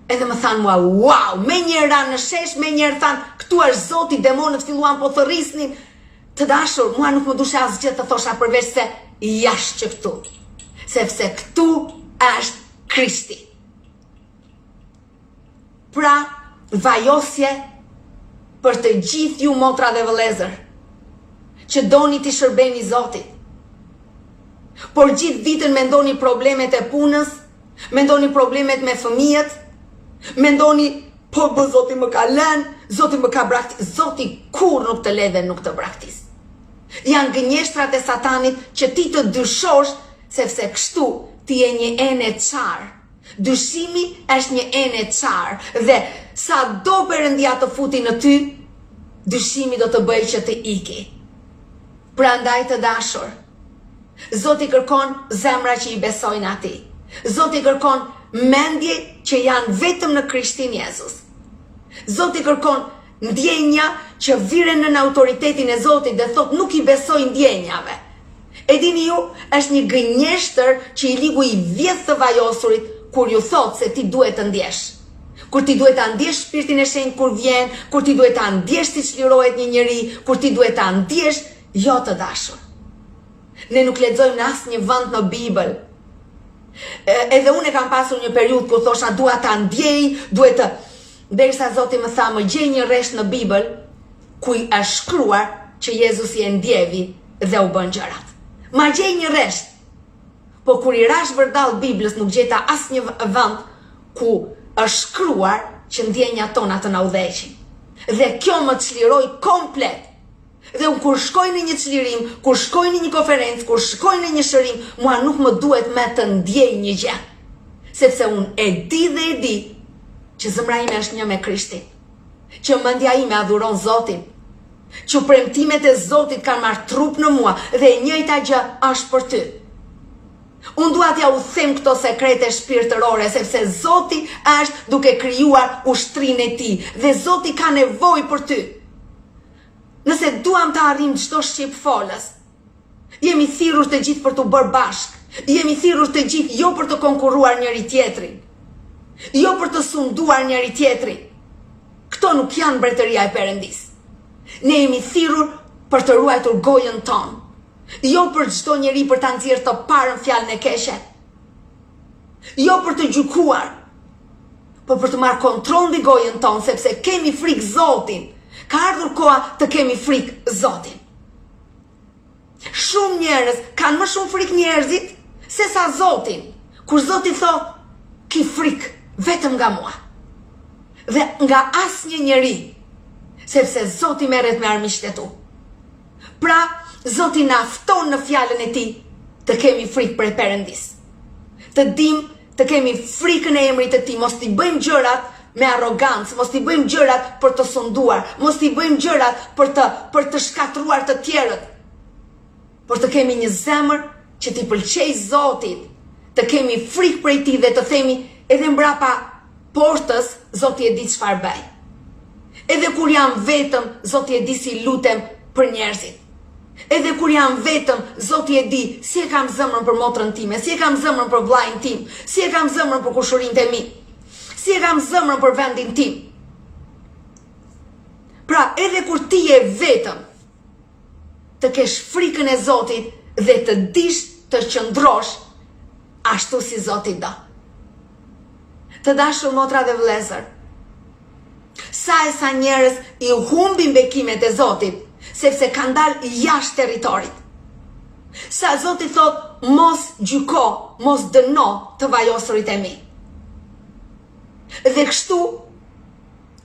Edhe më thanë mua, wow, me njerë ranë në shesh, me njerë thanë, këtu është Zoti, demonët filluan po thërrisnin. Të dashur, mua nuk më dushe asgjë të thosha përveç se jashtë që këtu. Sepse këtu është Krishti. Pra, vajosje për të gjithë ju motra dhe vëllezër, që doni të shërbeni Zotit. Por gjithë ditën mendoni problemet e punës, mendoni problemet me fëmijët, mendoni, po Zoti më ka lënë, Zoti më ka braktis. Zoti kur nuk të le dhe nuk të braktis. Janë gënjeshtrat e Satanit që ti të dyshosh, sepse kështu ti e një enë qarë. Dyshimi është një enë qarë, dhe sa do Perëndia të futi në ty, dyshimi do të bëjë që të iki. Prandaj të dashur, Zoti kërkon zemra që i besojnë atij. Zoti kërkon mendje që janë vetëm në Krishtin Jezus. Zoti kërkon ndjenja që viren në autoritetin e Zotit dhe thot nuk i besoj ndjenjave. E dini ju, është një gënjeshtër që i ligu i vjedh të vajosurit kur ju thot se ti duhet të ndjesh. Kur ti duhet ta ndjesh shpirtin e shenjtë kur vjen, kur ti duhet ta ndjesh si çlirohet një njeri, kur ti duhet ta ndjesh, jo të dashur. Ne nuk lexojmë në asnjë vend në Bibël. Edhe unë kam pasur një periudhë ku thosha dua ta ndjej, duhet të, derisa Zoti më tha më gjej një rresht në Bibël ku është shkruar që Jezusi e ndjevi dhe u bën gjërat. Ma gjej një rresht Po kur i rash vërdall Biblës nuk gjeta asnjë vend ku është shkruar që ndjenjat tona të na udhëheqin. Dhe kjo më çliroi komplet. Dhe unë kur shkoj në një çlirim, kur shkoj në një konferencë, kur shkoj në një shërim, mua nuk më duhet me të ndjej një gjë. Sepse unë e di që zemra ime është një me Krishtin, që mendja ime adhuron Zotin, që premtimet e Zotit kanë marrë trup në mua dhe e njëjta gjë është për ty. Unë dua t'ja u them këto sekrete shpirtërore, sepse Zoti është duke krijuar ushtrinë e tij dhe Zoti ka nevojë për ty. Nëse duam të arrijmë çdo shqip folës, jemi thirrur të gjithë për të bërë bashkë. Jemi thirrur të gjithë jo për të konkurruar njëri tjetrin, jo për të sunduar njëri tjetrin. Këto nuk janë mbretëria e Perëndis. Ne jemi thirrur për të ruajtur gojën tonë, jo për çdo njeri për ta nxjerrë të parën fjalën e keqe, jo për të gjykuar, por për të marrë kontroll mbi gojën tonë, sepse kemi frikë Zotin. Ka ardhur koha të kemi frikë Zotin. Shumë njerëz kanë më shumë frikë njerëzit se sa Zotin. Kur Zoti thotë, ki frikë vetëm nga mua dhe nga asnjë njeri, sepse Zoti merret me armiqtë e tu. Pra, Zoti na fton në fjalën e tij të kemi frikë për Perëndis. Të dim të kemi frikën e emrit të tij, mos t'i bëjmë gjërat me arrogancë, mos t'i bëjmë gjërat për të sunduar, mos t'i bëjmë gjërat për të shkatruar të tjerët. Por të kemi një zemër që t'i pëlqej Zotit, të kemi frikë prej tij dhe të themi edhe mbrapa portës, Zoti e di çfarë bëj. Edhe kur jam vetëm, Zoti e di si lutem për njerëzit. Edhe kur jam vetëm, Zoti e di si e kam zemrën për motrën time, si e kam zemrën për vllajin tim, si e kam zemrën për kushërinjtë e mi, si e kam zemrën për vendin tim. Pra, edhe kur ti je vetëm, të kesh frikën e Zotit dhe të dish të qëndrosh ashtu si Zoti do. Të dashur motra dhe vëllezër, sa njerëz i humbin bekimet e Zotit, sepse kanë dalë jashtë territorit. Sa Zoti thot, mos gjyko, mos dëno të vajosurit e mi. Dhe kështu,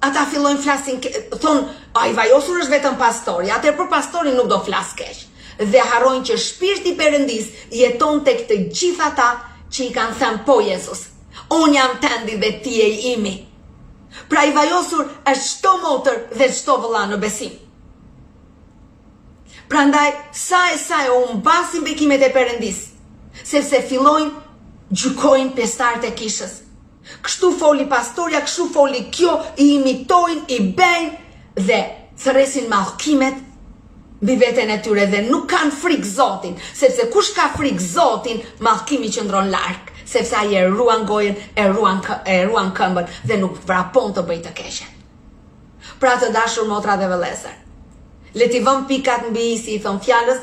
ata fillojnë flasin, thonë, ai vajosur është vetëm pastori, atëherë për pastorin nuk do flas keq. Dhe harrojnë që shpirti i Perëndis jeton tek të gjithë ata që i kanë thënë po Jezus, unë jam tendi dhe ti je i imi. Pra i vajosur është çdo motër dhe çdo vëlla në besim. Prandaj, sa e u mbasin bekimet e Perëndis, sepse fillojnë gjykojnë pjesëtarët e kishës. Kështu foli pastoria, kështu foli kjo, i imitojnë, i bëjnë dhe thërresin mallkimet mbi veten e tyre dhe nuk kanë frikë Zotin, sepse kush ka frikë Zotin, mallkimi qëndron larg, sepse ai e ruan gojën, e ruan këmbën dhe nuk vrapon të bëjë të keqen. Pra të dashur motra dhe vëllezër, le t'i vëm pikat mbi i, si i thon fjalës,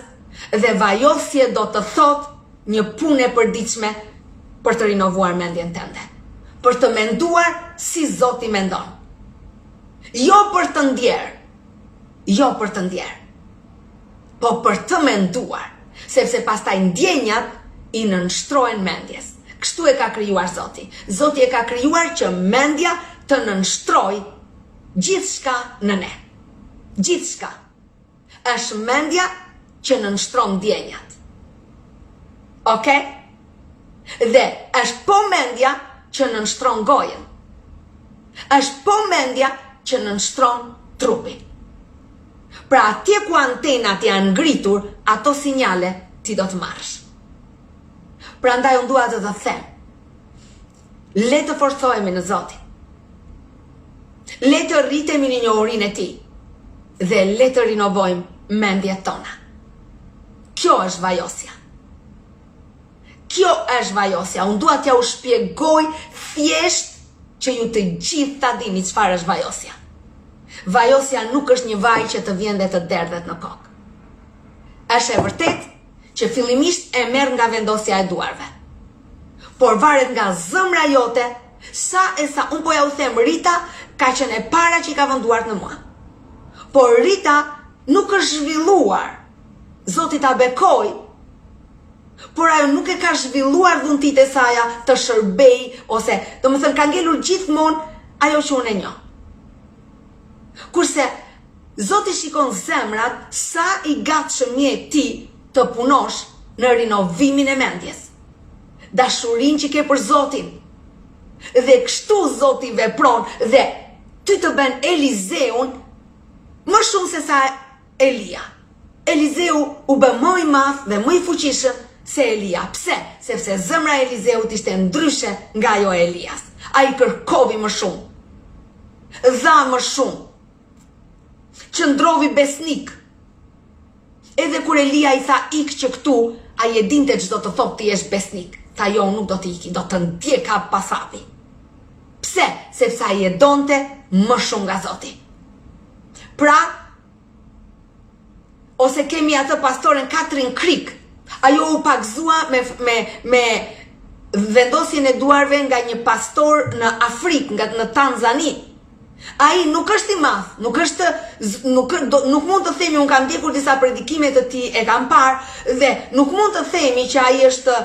dhe vajosje do të thot një punë e përditshme për të rinovuar mendjen tënde, për të menduar si Zoti mendon. Jo për të ndjerë, po për të menduar, sepse pastaj ndjenjat i nënshtrohen mendjes. Kështu e ka krijuar Zoti. Zoti e ka krijuar që mendja të nënshtrojë gjithçka në ne. Gjithçka. Është mendja që nënshtron ndjenjat. Okej? Dhe është po mendja që nënshtron gojën. Është po mendja që nënshtron trupin. Pra atje ku antenat janë ngritur, ato sinjale ti do të marrësh. Prandaj unë dua të të them, le të forcohemi në Zotin. Le të rritemi në njohurinë e tij dhe le të rinovojmë mendjet tona. Kjo është vajosja. Kjo është vajosja. Unë dua t'ja u shpjegoj thjesht që ju të gjithë ta dini çfarë është vajosja. Vajosja nuk është një vaj që të vjen dhe të derdhet në kokë. Është e vërtet që fillimisht e merr nga vendosja e duarve. Por varet nga zëmra jote, sa unë po ja u them Rita ka qenë e para që i ka vënë duart në mua. Por Rita nuk është zhvilluar. Zoti ta bekoj por ajo nuk e ka zhvilluar dhuntit e saja të shërbej, ose domethënë ka ngelur gjithmonë ajo që unë e njoh. Kurse Zoti shikon zemrat, sa i gatshëm je ti të punosh në rinovimin e mendjes, dashurinë që ke për Zotin. Dhe kështu Zoti vepron dhe ty të bën Elizeun më shumë se sa Elia. Elizeu u bë më i madh dhe më i fuqishëm se Elia. Pse? Sepse zemra e Elizeut ishte ndryshe nga ajo e Elias. Ai kërkovi më shumë, dha më shumë, qëndrovi besnik. Edhe kur Elia i tha ik që këtu, ai e dinte ç'do të thotë ti jesh besnik. Tha jo, nuk do të iki, do të ndjeka pasapi. Pse? Sepse ai e donte më shumë nga Zoti. Pra, ose kemi atë pastoren Katrin Krik. Ajo u pagzua me vendosjen e duarve nga një pastor në Afrikë, në Tanzani. Ai nuk është i madh, nuk mund të themi, unë kam ndjekur disa predikime të tij, e kam parë, dhe nuk mund të themi që ai është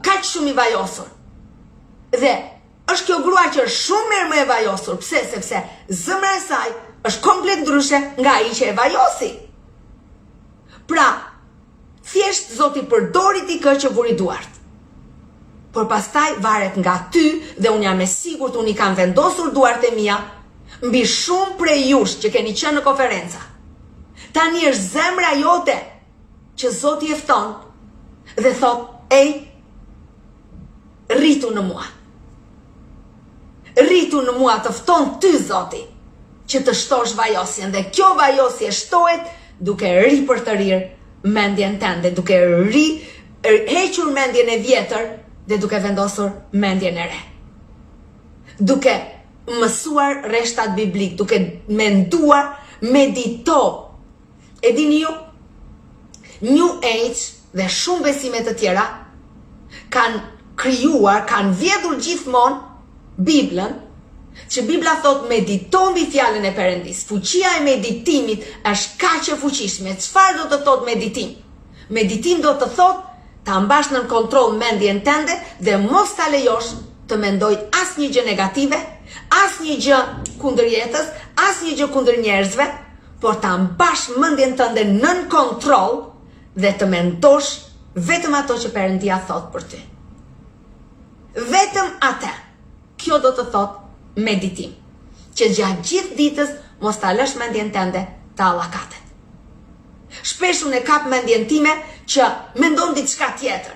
kaq shumë i vajosur. Dhe është kjo grua që është shumë më e vajosur. Pse? Sepse zemra e saj është komplet ndryshe nga ai që e vajosi. Pra, thjesht Zoti përdori ti kë që vuri duart. Por pastaj varet nga ty, dhe unë jam e sigurt, unë i kam vendosur duart e mia mbi shumë prej jush që keni qenë në konferenca. Tani është zemra jote që Zoti e fton dhe thot, ej, rritu në mua. Rritu në mua, të fton ty Zoti që të shtosh vajosjen, dhe kjo vajosje shtohet duke për të rirë mendjen tënde, duke hequr mendjen e vjetër dhe duke vendosur mendjen e re. Duke mësuar rreshtat biblik, duke menduar, medito. E dini ju, New Age dhe shumë besime të tjera kanë krijuar, kanë vjedhur gjithmonë Biblën, që Bibla thot medito mbi fjalën e Perëndis. Fuqia e meditimit është kaq e fuqishme. Çfarë do të thot meditim? Meditim do të thot ta mbash në kontroll mendjen tënde dhe mos ta lejosh të mendoj asnjë gjë negative, asnjë gjë kundër jetës, asnjë gjë kundër njerëzve, por ta mbash mendjen tënde nën kontroll dhe të mendosh vetëm ato që Perëndia thot për ty. Vetëm atë. Kjo do të thot meditim, që gjatë gjithë ditës mos ta lësh mendjen tënde të allakatet. Shpesh unë e kap mendjen time që mendon diçka tjetër,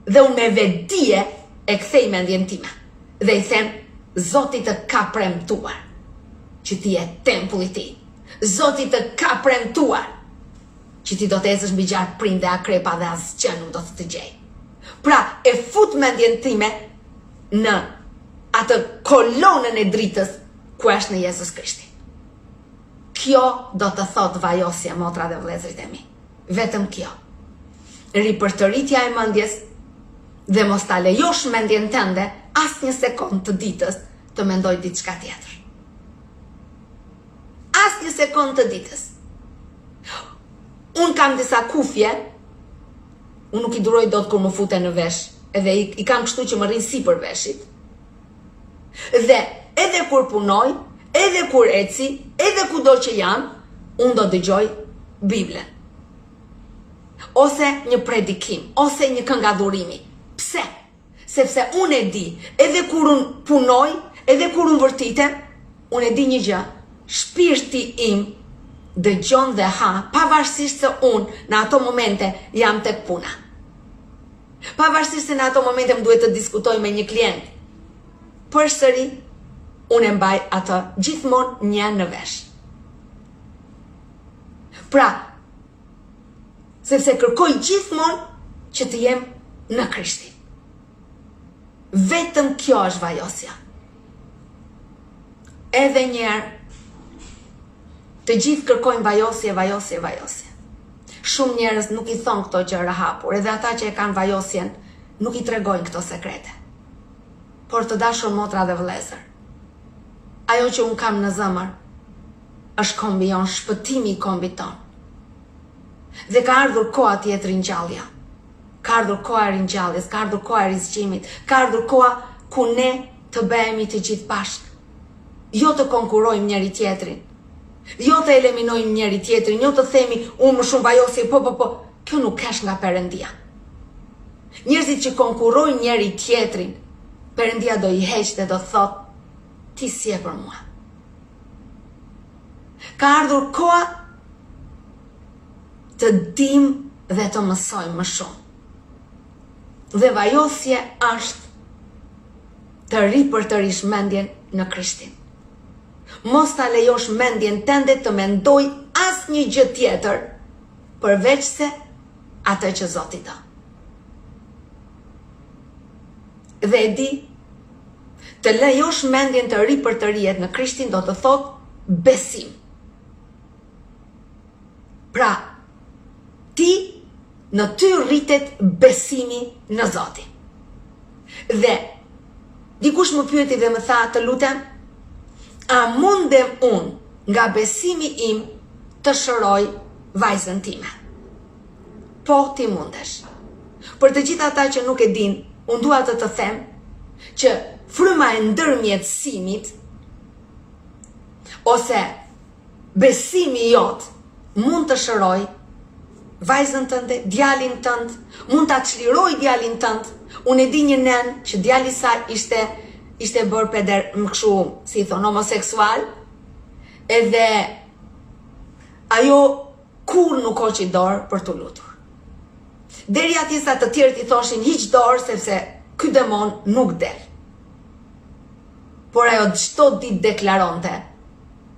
dhe unë me vetdije e kthej mendjen time dhe i them, Zoti të ka premtuar që ti je tempulli i tij. Zoti të ka premtuar që ti do të ecësh mbi gjarë prind dhe akrepa dhe asgjë nuk do të gjej. Pra, e fut mendjen time në atë kolonën e dritës ku është në Jezus Krishti. Kjo do të thot vajosja, motra dhe vëllezërit e mi. Vetëm kjo. Ripërtëritja e mendjes dhe mos ta lejosh mendjen tënde asnjë sekond të ditës të mendoj diçka tjetër. Asnjë sekond të ditës. Unë kam disa kufje, unë nuk i duroj dot kur më futen në vesh, edhe i kam kështu që më rrin sipër veshit. Dhe edhe kur punoj, edhe kur eci, edhe kudo që jam, unë do dëgjoj Biblën. Ose një predikim, ose një këngadhurimi. Pse? Sepse unë e di, edhe kur unë punoj, edhe kur unë vërtitem, unë e di një gjë, shpirti im dëgjon dhe ha, pavarësisht se unë në ato momente jam tek puna. Pavarësisht se në ato momente më duhet të diskutoj me një klient. Përsëri, unë e mbaj atë gjithmonë një në vesh. Pra, sepse kërkoj gjithmonë që të jem në Krishtin. Vetëm kjo është vajosja. Edhe njerë, të gjithë kërkojnë vajosje. Shumë njerëz nuk i thonë këto gjëra hapur, edhe ata që e kanë vajosjen nuk i tregojnë këto sekrete. Por të dashur motra dhe vëllezër, ajo që unë kam në zemër është kombi jon, shpëtimi i kombit ton. Dhe ka ardhur koha tjetër ngjallja. Ka ardhur koha e ringjalljes, ka ardhur koha e rizgjimit, ka ardhur koha ku ne të behemi të gjithë bashkë. Jo të konkurojmë njëri tjetrin, jo të eliminojmë njëri tjetrin, jo të themi unë më shumë vajosi, po. Kjo nuk kesh nga Perëndia. Njerëzit që konkurojnë njëri tjetrin, Perëndia do i heqë dhe do thot, ti si e për mua. Ka ardhur koha të dim dhe të mësojmë më shumë. Dhe vajosje është të ripërtërish mendjen në Krishtin. Mos ta lejosh mendjen tënde të mendoj asnjë gjë tjetër përveç se atë që Zoti do. Dhe e di, të lejosh mendjen të ripërtërihet në Krishtin do të thot besim. Pra, ti në ty rritet besimi në Zotin. Dhe dikush më pyeti dhe më tha, të lutem, a mundem unë nga besimi im të shëroj vajzën time? Po, ti mundesh. Për të gjithë ata që nuk e din, unë dua të them që fryma e ndërmjetësimit ose besimi jot mund të shëroj vajzën tënde, djalin tënd, mund ta çliroj djalin tënd. Unë e di një nen që djali i saj ishte bërë më kështu, si thon, homoseksual, edhe ajo kur nuk hoqi dorë për të lutur. Deri atje sa të tjerët i thoshin hiq dorë sepse ky demon nuk del. Por ajo çdo ditë deklaronte,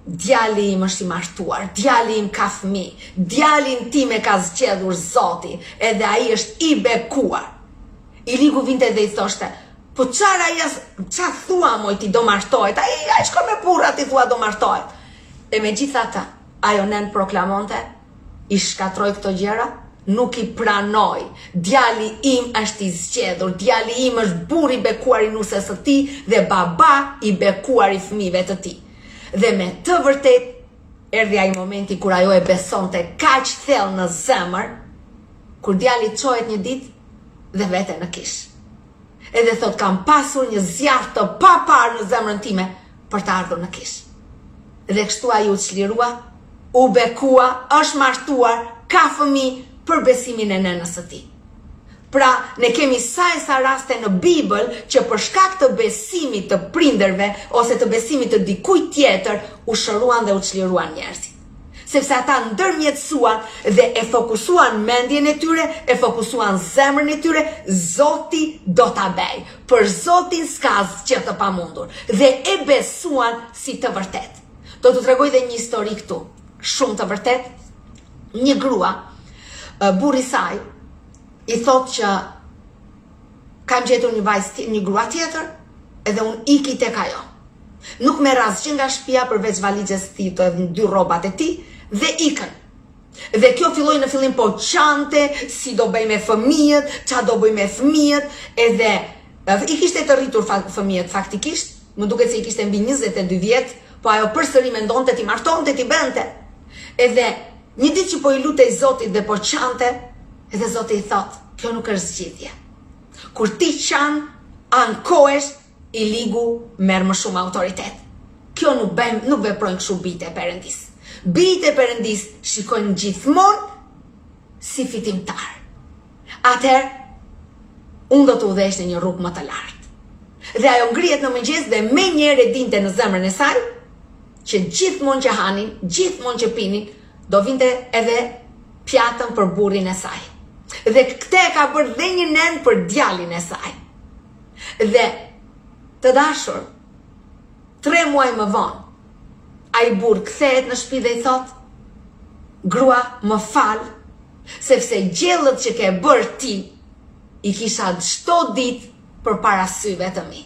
djali im është i martuar, djali im ka fëmijë, djalin tim e ka zgjedhur Zoti, edhe ai është i bekuar. I ligu vinte dhe i thoshte, po qa thua moj ti do martohet, ai shko me burra ti thua do martohet. E me gjitha ta, ajo nen proklamonte, i shkatroj këto gjëra, nuk i pranoj, djali im është i zgjedhur, djali im është burri i bekuar i nusës së tij dhe baba i bekuar i fëmijëve të tij. Dhe me të vërtet, erdhi ai momenti kur ajo e besonte kaq thellë në zemër, kur djali çohet një ditë dhe vete në kish. Edhe thot, kam pasur një zjarr të papar në zemrën time për të ardhur në kish. Dhe kështu ai u çlirua, u bekua, është martuar, ka fëmijë për besimin e nënës së tij. Pra, ne kemi sa e sa raste në Bibël që për shkak të besimit të prindërve ose të besimit të dikujt tjetër u shëruan dhe u çliruan njerëzit. Sepse ata ndërmjetësuan dhe e fokusuan mendjen e tyre, e fokusuan zemrën e tyre, Zoti do ta bëj. Për Zotin s'ka asgjë të pamundur dhe e besuan si të vërtet. Do t'u tregoj dhe një histori këtu, shumë të vërtet. Një grua, burri saj i thot që kam gjetur një grua tjetër edhe unë iki tek ajo. Nuk merr asgjë nga shtëpia përveç valixhes thito edhe 2 rrobat e tij dhe ikën. Dhe kjo filloi në fillim po qante, si do bëj me fëmijët, qa do bëj me fëmijët, edhe i kishte të rritur fëmijët faktikisht, më duket se i kishte mbi 22 vjet, po ajo përsëri mendonte ti martonte, ti bënte. Edhe një ditë që po i lutej Zotit dhe po qante, edhe Zoti i thot, kjo nuk është zgjidhje. Kur ti qan, ankohesh, i ligu merr më shumë autoritet. Kjo nuk veprojnë kështu bijtë e Perëndis. Bijtë e Perëndis shikojnë gjithmonë si fitimtar. Atëherë, unë do të udhesh në një rrugë më të lartë. Dhe ajo ngrihet në mëngjes dhe me njëherë dinte në zemrën e saj që gjithmonë që hanin, gjithmonë që pinin, do vinte edhe pjatën për burrin e saj. Dhe këtë e ka bërë dhe një nen për djalin e saj. Dhe të dashur, 3 muaj më vonë, ai burr kthehet në shtëpi dhe i thot, grua, më fal, sepse gjellët që ke bërë ti, i kisha çdo ditë përpara syve të mi.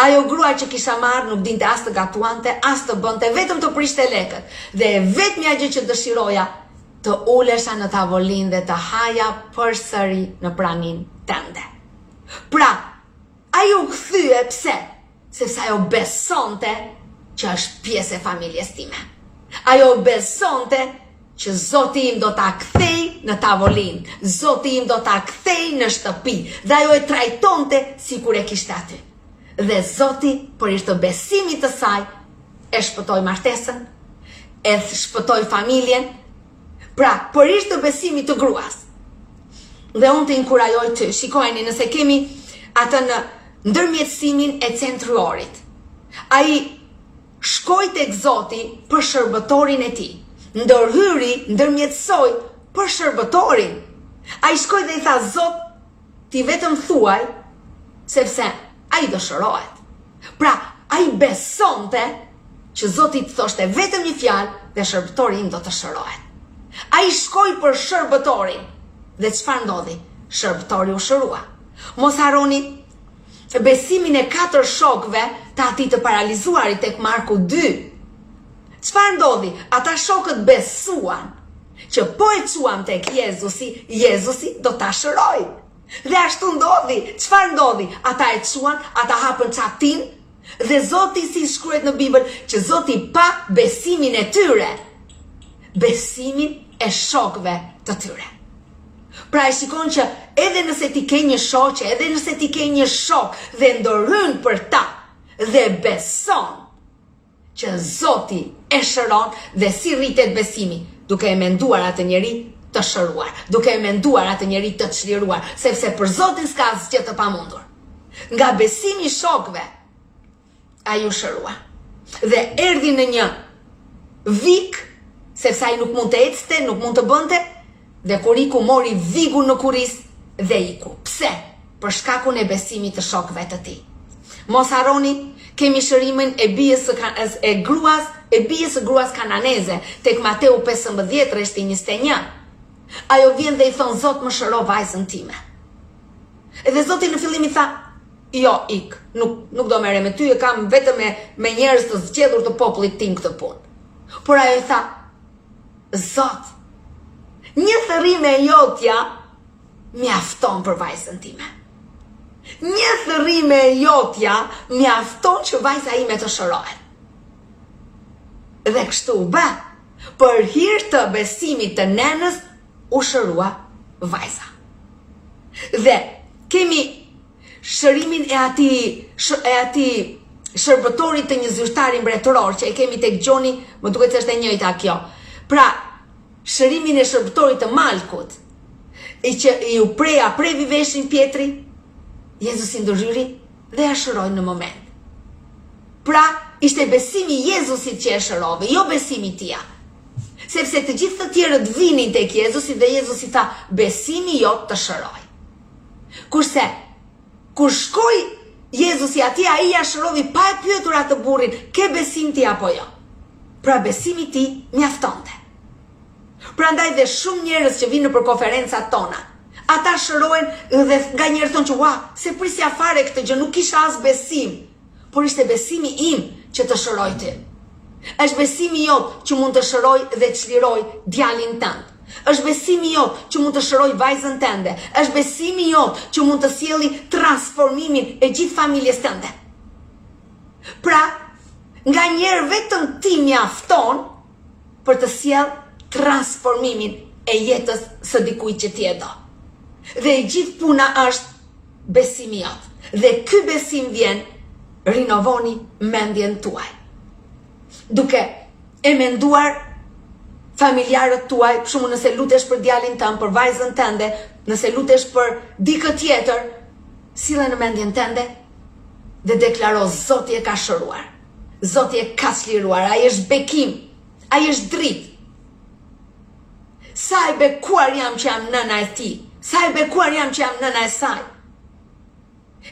Ajo grua që kisha marrë nuk dinte as të gatuante, as të bënte, vetëm të prishte lekët. Dhe vetmja gjë që dëshiroja, të ulesha në tavolinë dhe të haja përsëri në pranin tënde. Pra, ajo kthye pse? Sepse ajo besonte që është pjesë e familjes time. Ajo besonte që Zoti im do ta kthej në tavolinë, Zoti im do ta kthej në shtëpi, dhe ajo e trajtonte sikur e kishte aty. Dhe Zoti, për ishte besimit të saj, e shpëtoi martesën, e shpëtoi familjen, pra, për ishte besimit të gruas. Dhe unë të inkurajoj të shikojeni nëse kemi atë në ndërmjetësimin e centruorit. Ai shkoi tek Zoti për shërbëtorin e tij. Ndërhyri, ndërmjetësoj për shërbëtorin. Ai shkoi dhe i tha, Zot, ti vetëm thuaj, sepse ai dëshirohet. Pra, ai besonte që Zoti të thoshte vetëm një fjalë dhe shërbëtori im do të shërohet. Ai shkoi për shërbëtorin. Dhe çfarë ndodhi? Shërbëtori u shërua. Mos harroni besimin e 4 shokëve të atij të paralizuarit tek Marku 2. Çfarë ndodhi? Ata shokët besuan që po e çuam tek Jezusi do ta shëroj. Dhe ashtu ndodhi. Çfarë ndodhi? Ata e çuan, ata hapën çatin dhe Zoti, si shkruhet në Bibël, që Zoti pa besimin e tyre, besimin e shokëve të tyre. Pra e shikon që edhe nëse ti ke një shoqe, edhe nëse ti ke një shok dhe ndorhyn për ta dhe beson që Zoti e shëron, dhe si rritet besimi, duke e menduar atë njeri të shëruar, duke e menduar atë njeri të çliruar, sepse për Zotin s'ka asgjë të pamundur. Nga besimi i shokëve ai u shërua. Dhe erdhi në një vik, sepse ai nuk mund të ecte, nuk mund të bënte, dhe kur iku mori vigun në kuris dhe iku. Pse? Për shkakun e besimit të shokëve të tij. Mos harroni, kemi shërimin e bijës së gruas kananeze tek Mateu 15 rreshti 21. Ajo vjen dhe i thon, Zot, më shëro vajzën time. Edhe Zoti në fillim i tha, jo, ik, nuk do merrem me ty, e kam vetëm me njerëz të zgjedhur të popullit tim këtë punë. Por ajo i tha, Zot, një thërrime e jotja mjafton për vajzën time. Një thërrime e jotja mjafton që vajza ime të shërohet. Dhe kështu bë, për hir të besimit të nenës u shërua vajza. Dhe kemi shërimin e atij shërbëtorit të një zyrtari mbretëror që e kemi tek Gjoni, më duket se është e njëjta kjo. Pra, shërimin e shërbëtorit të Malkut, që i u previ veshin Pietri, Jezusi ndërhyri dhe e shëroi në moment. Pra, ishte besimi i Jezusit që e shërove, jo besimi i tij. Sepse të gjithë të tjerët vinin tek Jezusi dhe Jezusi tha, besimi jot të shëroj. Kurse, kur shkoi Jezusi atje, ai ja shërovi pa e pyetur atë burrin, ke besim ti apo jo? Pra besimi i tij mjaftonte. Prandaj dhe shumë njerëz që vinë për konferencat tona, ata shërohen dhe nga njerëz thonë që ua, se prisja fare këtë gjë, nuk kisha as besim. Por ishte besimi im që të shëroj ty. Është besimi jot që mund të shëroj dhe çliroj djalin tënd. Është besimi jot që mund të shëroj vajzën tënde. Është besimi jot që mund të sjelli transformimin e gjithë familjes tënde. Pra, nga njerë vetëm ti mjafton për të sjellë transformimin e jetës së dikujt që ti e do. Dhe e gjithë puna është besimi jot. Dhe ky besim vjen, rinovoni mendjen tuaj. Duke e menduar familjarët tuaj, për shembull nëse lutesh për djalin tënd, për vajzën tënde, nëse lutesh për dikë tjetër, sille në mendjen tënde dhe deklaro, Zoti e ka shëruar. Zoti e ka çliruar, ai është bekim, ai është dritë. Sa e bekuar jam që jam nëna e tij, sa e bekuar jam që jam nëna e saj.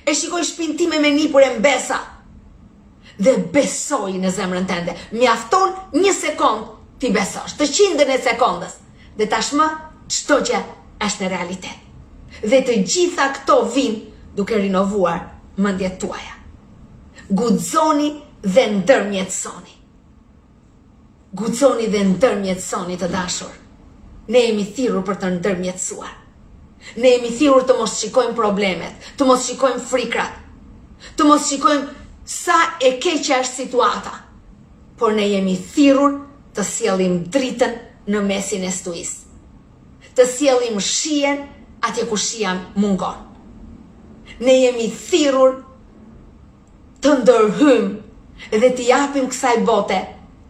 E shikoj shtëpinë time me nipur e mbesa dhe besoj në zemrën tënde. Mjafton 1 sekond ti besosh, të 100 e sekondës. Dhe tashmë çdo gjë është në realitet. Dhe të gjitha këto vinë duke rinovuar mendjet tuaja. Guxoni dhe ndërmjetësoni. Guxoni dhe ndërmjetësoni, të dashur. Ne jemi thirrur për të ndërmjetësuar. Ne jemi thirrur të mos shikojmë problemet, të mos shikojmë frikrat, të mos shikojmë sa e keqe është situata, por ne jemi thirrur të sjellim dritën në mesin e stuis. Të sjellim shihen atje ku shia mungon. Ne jemi thirrur të ndërhyjm dhe të japim kësaj bote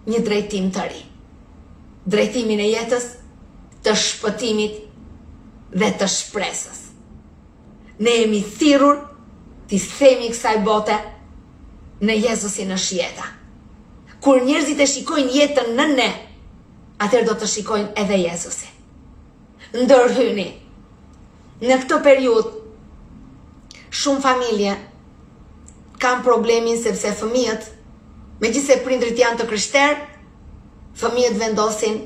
një drejtim të ri. Drejtimin e jetës, të shpëtimit dhe të shpresës. Ne jemi thirrur të themi kësaj bote në Jezusin është jeta. Kur njerëzit e shikojnë jetën në ne, atëherë do të shikojnë edhe Jezusin. Ndërhyni. Në këtë periudhë, shumë familje kanë problemin sepse fëmijët, megjithëse prindrit janë të krishterë, fëmijët vendosin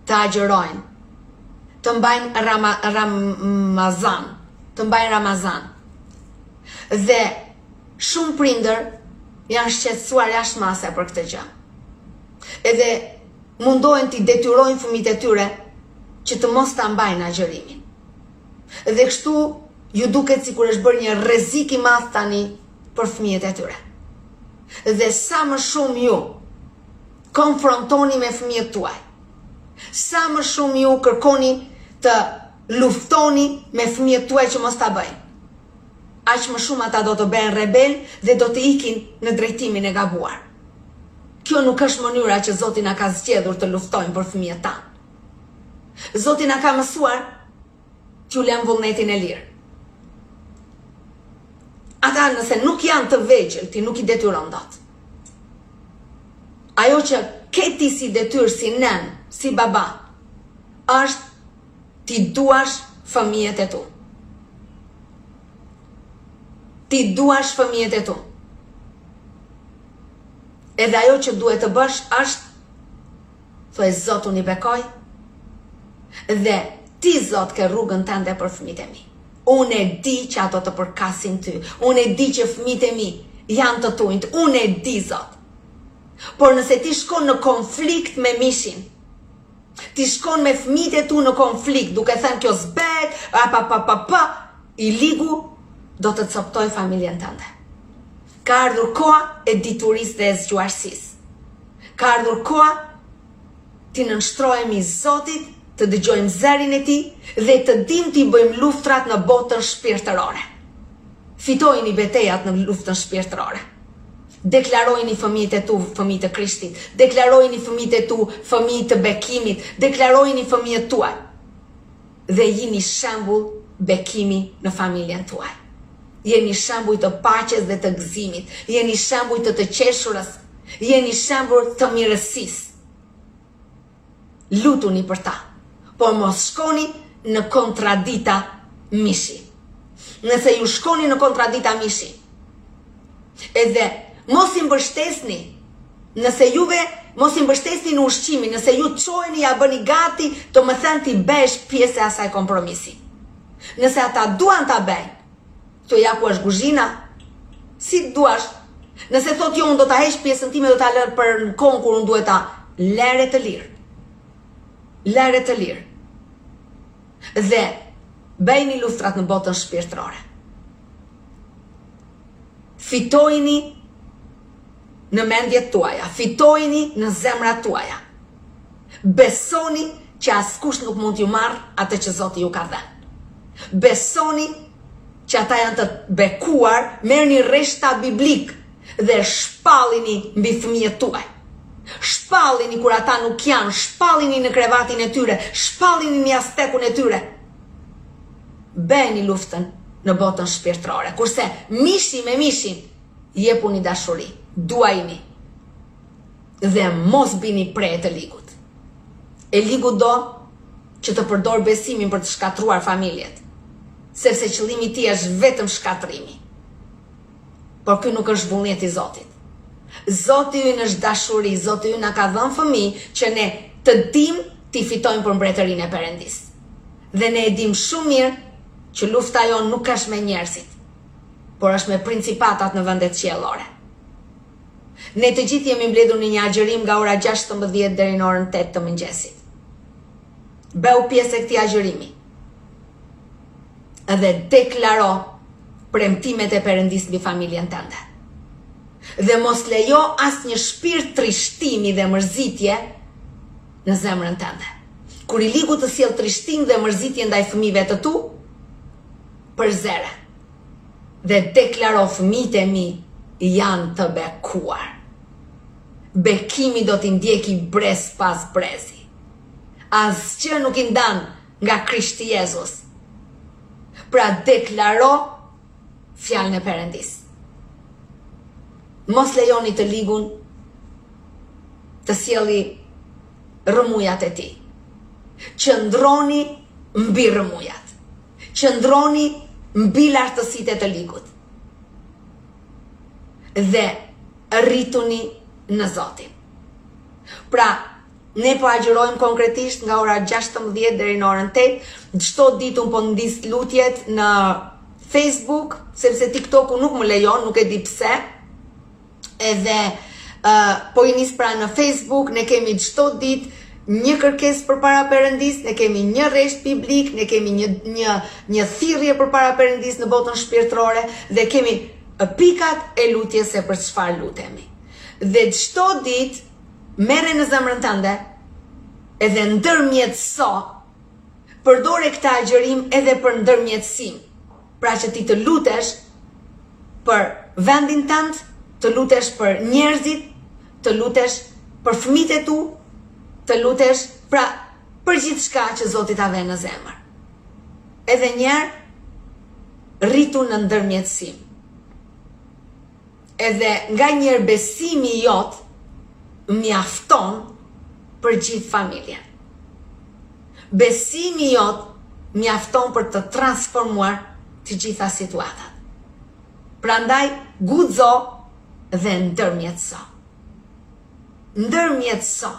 të agjërojnë, të mbajnë Ramazan. Dhe shumë prindër janë shqetësuar jashtë mase për këtë gjë. Edhe mundohen t'i detyrojnë fëmijët e tyre që të mos ta mbajnë agjërimin. Dhe kështu ju duket sikur është bërë një rrezik i madh tani për fëmijët e tyre. Dhe sa më shumë ju konfrontoni me fëmijët tuaj, sa më shumë ju kërkoni të luftoni me fëmijët tuaj që mos ta bëjnë, aq më shumë ata do të bëhen rebel dhe do të ikin në drejtimin e gabuar. Kjo nuk është mënyra që Zoti na ka zgjedhur të luftojmë për fëmijët tanë. Zoti na ka mësuar t'ju lëm vullnetin e lirë. Ata nëse nuk janë të vegjël, ti nuk i detyron dot. Ajo që ke ti si detyrë, si nën, si baba, është ti duash fëmijët e tu. Ti duash fëmijët e tu. Edhe ajo që duhet të bësh është thuaj Zot unë i bekoj dhe ti Zot ke rrugën tënde për fëmijët e mi. Unë e di që ato të përkasin ty. Unë e di që fëmijët e mi janë të tujt. Unë e di Zot. Por nëse ti shkon në konflikt me mishin, ti shkon me fëmijët e tu në konflikt, duke thënë kjo s'bet, i ligu do të coptoj familjen tënde. Ka ardhur koha e diturisë dhe e zgjuarësisë. Ka ardhur koha ti nënshtrohemi Zotit, të dëgjojmë zërin e tij dhe të dim t'i bëjmë luftrat në botën shpirtërore. Fitojini betejat në luftën shpirtërore. Deklarojini fëmijët e tu fëmijë të Krishtit, deklarojini fëmijët e tu fëmijë të bekimit, deklarojini fëmijët tuaj. Dhe jini shembull bekimi në familjen tuaj. Jeni shembull të paqes dhe të gëzimit, jeni shembull të qeshurës, jeni shembull të mirësisë. Lutuni për ta, por mos shkoni në kontradita mishi. Nëse ju shkoni në kontradita mishi, edhe mos i mbështesni, nëse juve mos i mbështesni në ushqimin, nëse ju çojeni ja bëni gati, të më thënë ti bësh pjesë e asaj kompromisi. Nëse ata duan ta bëjnë, to ja ku është kuzhina, si duash. Nëse thot jo, unë do ta heq pjesën time, do ta lër për në kohën kur unë duhet ta lëre të lirë. Lëre të lirë. Dhe bëjni luftrat në botën shpirtërore. Fitojini në mendjet tuaja, fitojini në zemrat tuaja. Besoni që askush nuk mund t'ju marrë atë që Zoti ju ka dhënë. Besoni që ata janë të bekuar, merrni rreshta biblik dhe shpallini mbi fëmijët tuaj. Shpallini kur ata nuk janë, shpallini në krevatin e tyre, shpallini në jastekun e tyre. Bëni luftën në botën shpirtërore. Kurse mishi me mishin, jepuni dashuri, duajini. Dhe mos bini pre të ligut. E ligu do që të përdor besimin për të shkatruar familjet. Sepse qëllimi i tij është vetëm shkatrimi. Por ky nuk është vullneti i Zotit. Zoti ynë është dashuri, Zoti ynë na ka dhënë fëmijë që ne të dim t'i fitojmë për mbretërinë e Perëndis. Dhe ne e dim shumë mirë që lufta jonë nuk është me njerëzit, por është me principatat në vendet qiellore. Ne të gjithë jemi mbledhur në një agjërim nga ora 16 deri në orën 8 të mëngjesit. Bëu pjesë e këtij agjërimi. Dhe deklaro premtimet e Perëndis mbi familjen tënde. Dhe mos lejo asnjë shpirt trishtimi dhe mërzitje në zemrën tënde. Kur i ligu të sjell trishtim dhe mërzitje ndaj fëmijëve të tu, përzere dhe deklaro fëmijët e mi janë të bekuar. Bekimi do t'i ndjeki brez pas brezi. Asgjë nuk i ndan nga Krishti Jezus. Pra deklaro fjalën e Perëndis. Mos lejoni të ligun të sjelli rëmujat e tij. Qëndroni mbi rëmujat. Qëndroni mbi lartësitë të ligut. Dhe rrituni në Zotin. Pra, ne po agjërojmë konkretisht nga ora 16 deri në orën 8, çdo ditë un po ndis lutjet në Facebook, sepse TikToku nuk më lejon, nuk e di pse. Edhe po i nis pra në Facebook, ne kemi çdo ditë një kërkesë përpara Perëndis, ne kemi një rresht biblik, ne kemi një thirrje përpara Perëndis në botën shpirtërore dhe kemi pikat e lutjes se për çfarë lutemi. Dhe çdo ditë merre në zemrën tënde edhe ndërmjetëso, përdore këtë agjërim edhe për ndërmjetësim. Pra që ti të lutesh për vendin tënd, të lutesh për njerëzit, të lutesh për fëmijët e tu, të lutesh pra për gjithçka që Zoti ta vë në zemër. Edhe njerë rritu në ndërmjetësim. Edhe nga njerë besimi jot mjafton për gjithë familjen. Besimi jot mjafton për të transformuar të gjitha situatat. Prandaj guxo dhe ndërmjetëso. Ndërmjetëso.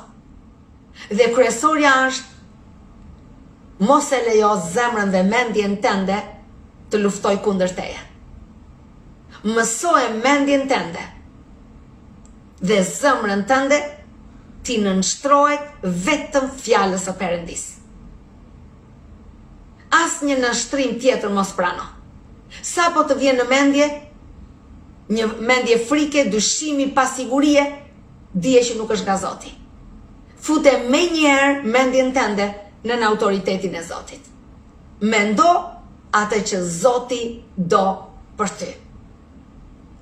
Dhe kryesorja është mos e lejo zemrën dhe mendjen tënde të luftoj kundër teje. Mësoje mendjen tënde dhe zemrën tënde ti nënshtrohet vetëm fjalës së Perëndis. Asnjë nënshtrim tjetër mos prano. Sa po të vjen në mendje, një mendje frike, dyshimi, pasigurie, dije që nuk është nga Zoti. Fute me njerë mendjen tënde në autoritetin e Zotit. Mendo atë që Zoti do për ty.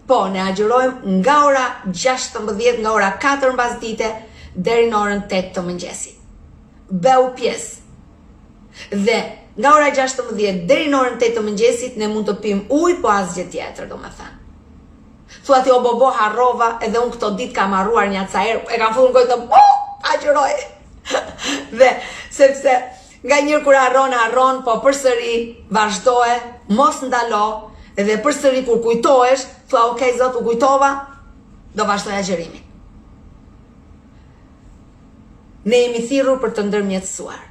Po, ne agjërojmë nga ora 16, nga ora 4 mbasdite, deri në orën 8 të mëngjesit. Bëu pjesë. Dhe nga ora 16 deri në orën 8 të mëngjesit ne mund të pim ujë, po asgjë tjetër, domethënë. Thua ti o bobo harrova, edhe unë këto ditë kam harruar një acaer, e kam futur në gojë të agjëroj. Dhe sepse nga njërë kur harron, po përsëri vazhdoje, mos ndalo, edhe përsëri kur kujtohesh, thua okay Zot, u kujtova, do vazhdoj agjërimin. Ne jemi thirrur për të ndërmjetësuar.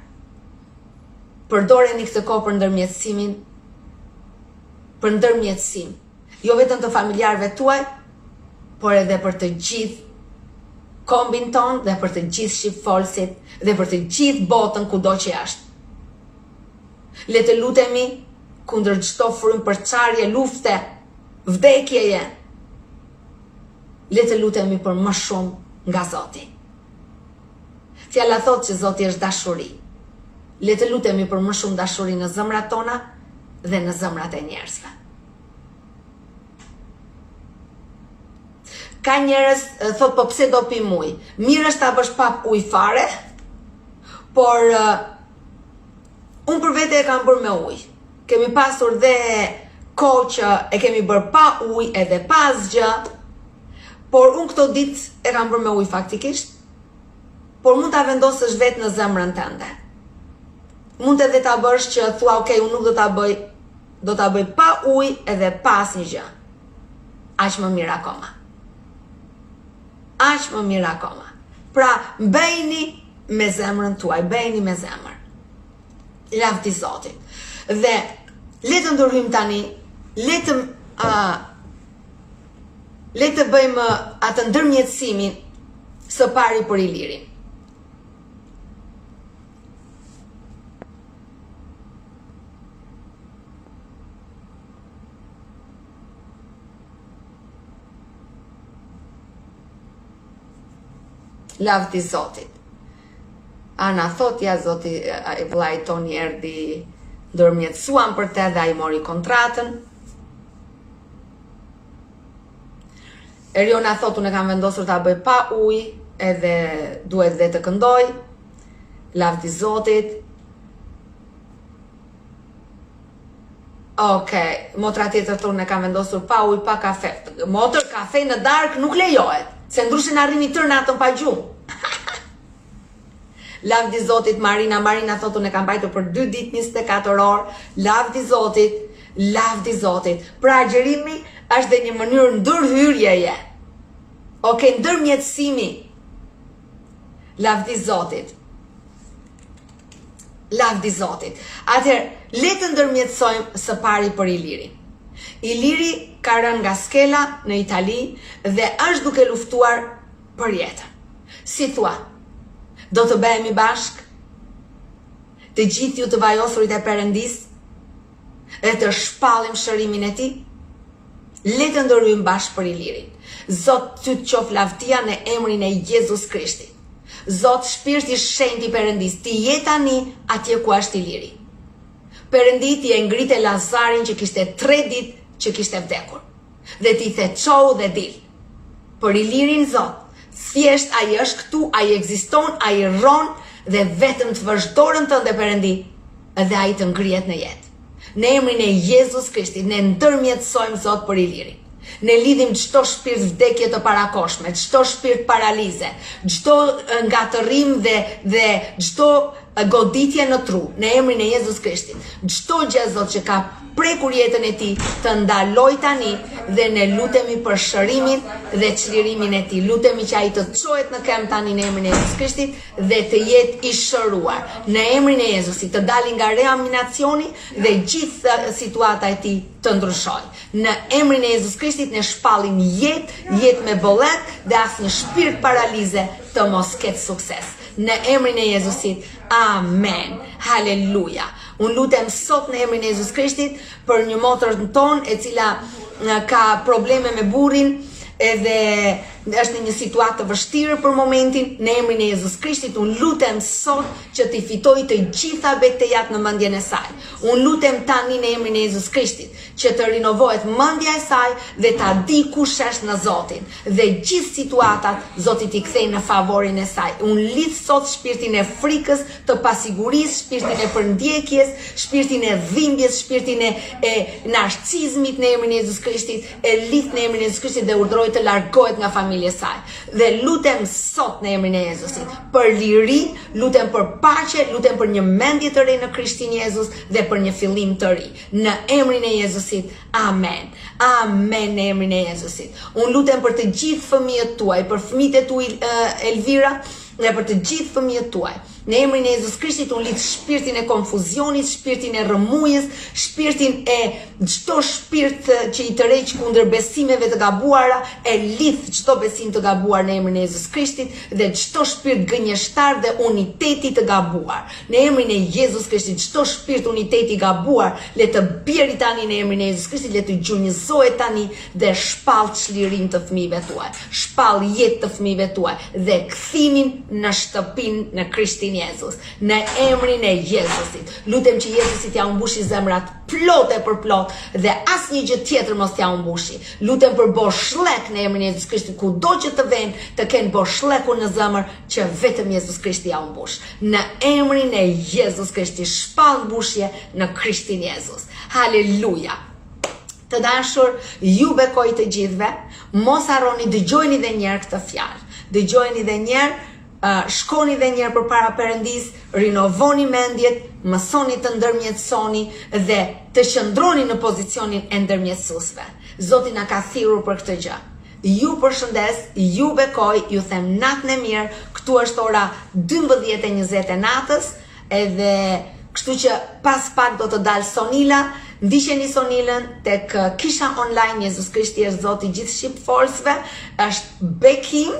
Përdoreni këtë kohë për ndërmjetësimin, për ndërmjetësim, jo vetëm të familjarëve tuaj, por edhe për të gjithë kombin ton dhe për të gjithë shqipfolësit dhe për të gjithë botën kudo që është. Le të lutemi kundër çdo frymëpërçarje, lufte, vdekjeje. Le të lutemi për më shumë nga Zoti. Fjala thotë që Zoti është dashuri. Le të lutemi për më shumë dashuri në zemrat tona dhe në zemrat e njerëzve. Ka njerëz thot po pse do pim ujë? Mirë është ta bësh pa ujë fare, por unë për vete e kam bërë me ujë. Kemi pasur dhe kohë që e kemi bërë pa ujë edhe pa asgjë, por unë këto ditë e kam bërë me ujë faktikisht, por mund ta vendosësh vetë në zemrën tënde. Mund edhe ta bësh që thua okay, unë nuk do ta bëj pa ujë edhe pa asnjë. Aq më mirë akoma. Aq më mirë akoma. Pra, bëjni me zemrën tuaj, bëjni me zemër. Lavdi Zotit. Dhe le të ndërhyjmë tani, le të bëjmë atë ndërmjetësimin së pari për Ilirin. Lavdi Zotit. Ana thot, ja zoti i vllai toni erdhi ndërmjetësuan për te dhe ai mori kontratën. Eriona thot, unë kam vendosur ta bëj pa ujë, edhe duhet dhe të këndoj. Lavdi Zotit. Okej, motra tjetër thonë ne kam vendosur pa ujë, pa kafe. Motër, kafe në darkë nuk lejohet, se ndryshe na arrini tërë natën pa gjumë. Lavdi Zotit. Marina thotë unë e kam mbajtur për 2 ditë 24 orë. Lavdi Zotit, lavdi Zotit. Pra agjerimi është dhe një mënyrë ndërhyrjeje. Okej, ndërmjetësimi. Lavdi Zotit. Lavdi Zotit. Atëherë, le të ndërmjetësojmë së pari për Ilirin. Iliri ka rënë nga skela në Itali dhe është duke luftuar për jetën. Si thua, do të bëhemi bashk? Të gjithë ju të vajosurit e Perëndis dhe të shpallim shërimin e tij? Le të ndërhyjmë bashkë për Ilirin. Zot, ty të qof lavdia në emrin e Jezus Krishtit. Zot, shpirti shenjtë i Perëndis, ti je tani atje ku është Iliri. Perëndi ti e ngrite Lazarin që kishte 3 ditë që kishte vdekur. Dhe ti the çau dhe dil. Për Ilirin, Zot, thjesht ai është këtu, ai ekziston, ai rron dhe vetëm të vazhdorën tënde Perëndi dhe ai të ngrihet në jetë. Në emrin e Jezus Krishtit ne ndërmjetësojmë Zot për Ilirin. Ne lidhim çdo shpirt vdekje të parakoshme, çdo shpirt paralize, çdo ngatërim dhe çdo goditje në tru, në emrin e Jezus Krishtit. Çdo gjë Zot që ka prekur jetën e tij të ndaloj tani dhe ne lutemi për shërimin dhe çlirimin e tij. Lutemi që ai të çohet në këmbë tani në emrin e Jezus Krishtit dhe të jetë i shëruar. Në emrin e Jezusit të dalin nga reaminacioni dhe gjithë situata e tij të ndryshojë. Në emrin e Jezus Krishtit ne shpallim jetë me bollet dhe asnjë shpirt paralize të mos ketë sukses. Në emrin e Jezusit, amen, haleluja. Unë lutem sot në emrin e Jezus Krishtit për një motër tonë e cila ka probleme me burrin edhe është në një situatë të vështirë për momentin. Në emrin e Jezus Krishtit unë lutem sot që t'i fitoj të gjitha betejat në mendjen e saj. Unë lutem tani në emrin e Jezus Krishtit që të rinovohet mendja e saj dhe ta di kush është në Zotin dhe gjithë situatat Zoti t'i kthej në favorin e saj. Unë lidh sot shpirtin e frikës, të pasigurisë, shpirtin e përndjekjes, shpirtin e dhimbjes, shpirtin e narcizmit në emrin e Jezus Krishtit, e lidh në emrin e Jezus Krishtit dhe urdhëroj të largohet nga familja e saj. Dhe lutem sot në emrin e Jezusit për liri, lutem për paqe, lutem për një mendje të re në Krishtin Jezus dhe për një fillim të ri. Në emrin e Jezusit, amen. Amen në emrin e Jezusit. Unë lutem për të gjithë fëmijët tuaj, për fëmijët e tuaj Elvira dhe për të gjithë fëmijët tuaj. Në emrin e Jezus Krishtit unë lidh shpirtin e konfuzionit, shpirtin e rrëmujës, shpirtin e çdo shpirt që i tërheq kundër besimeve të gabuara, e lidh çdo besim të gabuar në emrin e Jezus Krishtit dhe çdo shpirt gënjeshtar dhe uniteti të gabuar. Në emrin e Jezus Krishtit çdo shpirt uniteti i gabuar le të bjeri tani në emrin e Jezus Krishtit, le të gjunjëzohet tani dhe shpall çlirim të fëmijëve tuaj. Shpall jetë të fëmijëve tuaj dhe kthimin në shtëpinë në Krishtin Jezus, në emrin e Jezusit. Lutem që Jezusi t'ja umbushi zemrat plot e për plot dhe asnjë gjë tjetër mos t'ja umbushi. Lutem për boshllëk në emrin e Jezus Krishtit, kudo që të vënë të kenë boshllëkun në zemër që vetëm Jezus Krishti ja umbush. Në emrin e Jezus Krishtit shpall mbushje në Krishtin Jezus. Haleluja. Të dashur, ju bekoj të gjithëve, mos harroni, dëgjojeni edhe një herë këtë fjalë. Dëgjojeni edhe një herë. Shkoni dhe njerë për para Perëndis, rinovoni mendjet, mësoni të ndërmjetësoni dhe të qëndroni në pozicionin e ndërmjetësuesve. Zoti na ka thirrur për këtë gjë. Ju përshëndes, ju bekoj, ju them natën e mirë. Këtu është ora 12:20 e natës, edhe kështu që pas pak do të dalë Sonila. Ndiqeni Sonilën tek Kisha Online. Jezus Krishti është Zoti gjithë shqipforësve, është bekim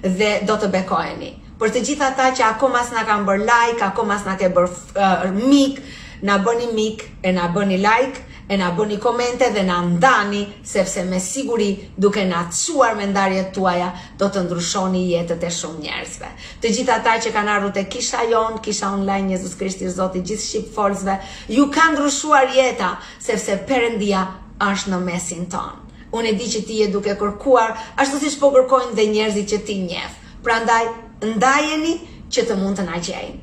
dhe do të bekojeni. Për të gjithë ata që akoma s'na kanë bërë like, akoma s'na ke bërë mik, na bëni mik e na bëni like e na bëni komente dhe na ndani, sepse me siguri duke na çuar me ndarjet tuaja do të ndryshoni jetët e shumë njerëzve. Të gjithë ata që kanë ardhur te kisha jon, kisha online Jezus Krishti Zoti, gjithë shqip folzve, ju ka ndryshuar jeta sepse Perëndia është në mesin tonë. Unë e di që ti je duke kërkuar, ashtu siç po kërkojnë dhe njerëzit që ti njeh. Prandaj ndajeni që të mund të na gjejnë.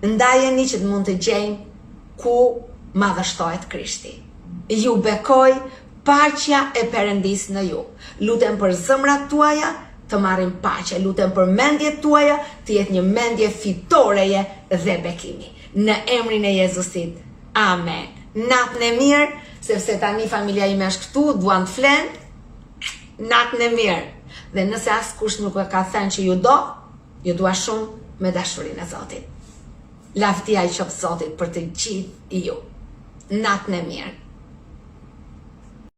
Ndajeni që të mund të gjejnë ku madhështohet Krishti. Ju bekoj paqja e Perëndis në ju. Lutem për zemrat tuaja të marrin paqe. Lutem për mendjet tuaja të jetë një mendje fitoreje dhe bekimi. Në emrin e Jezusit. Amen. Natën e mirë, sepse tani familja ime është këtu, duan të flen. Natën e mirë. Dhe nëse askush nuk e ka thënë që ju dua shumë me dashurinë e Zotit. Lavdia i qoftë Zotit për të gjithë ju. Natën e mirë.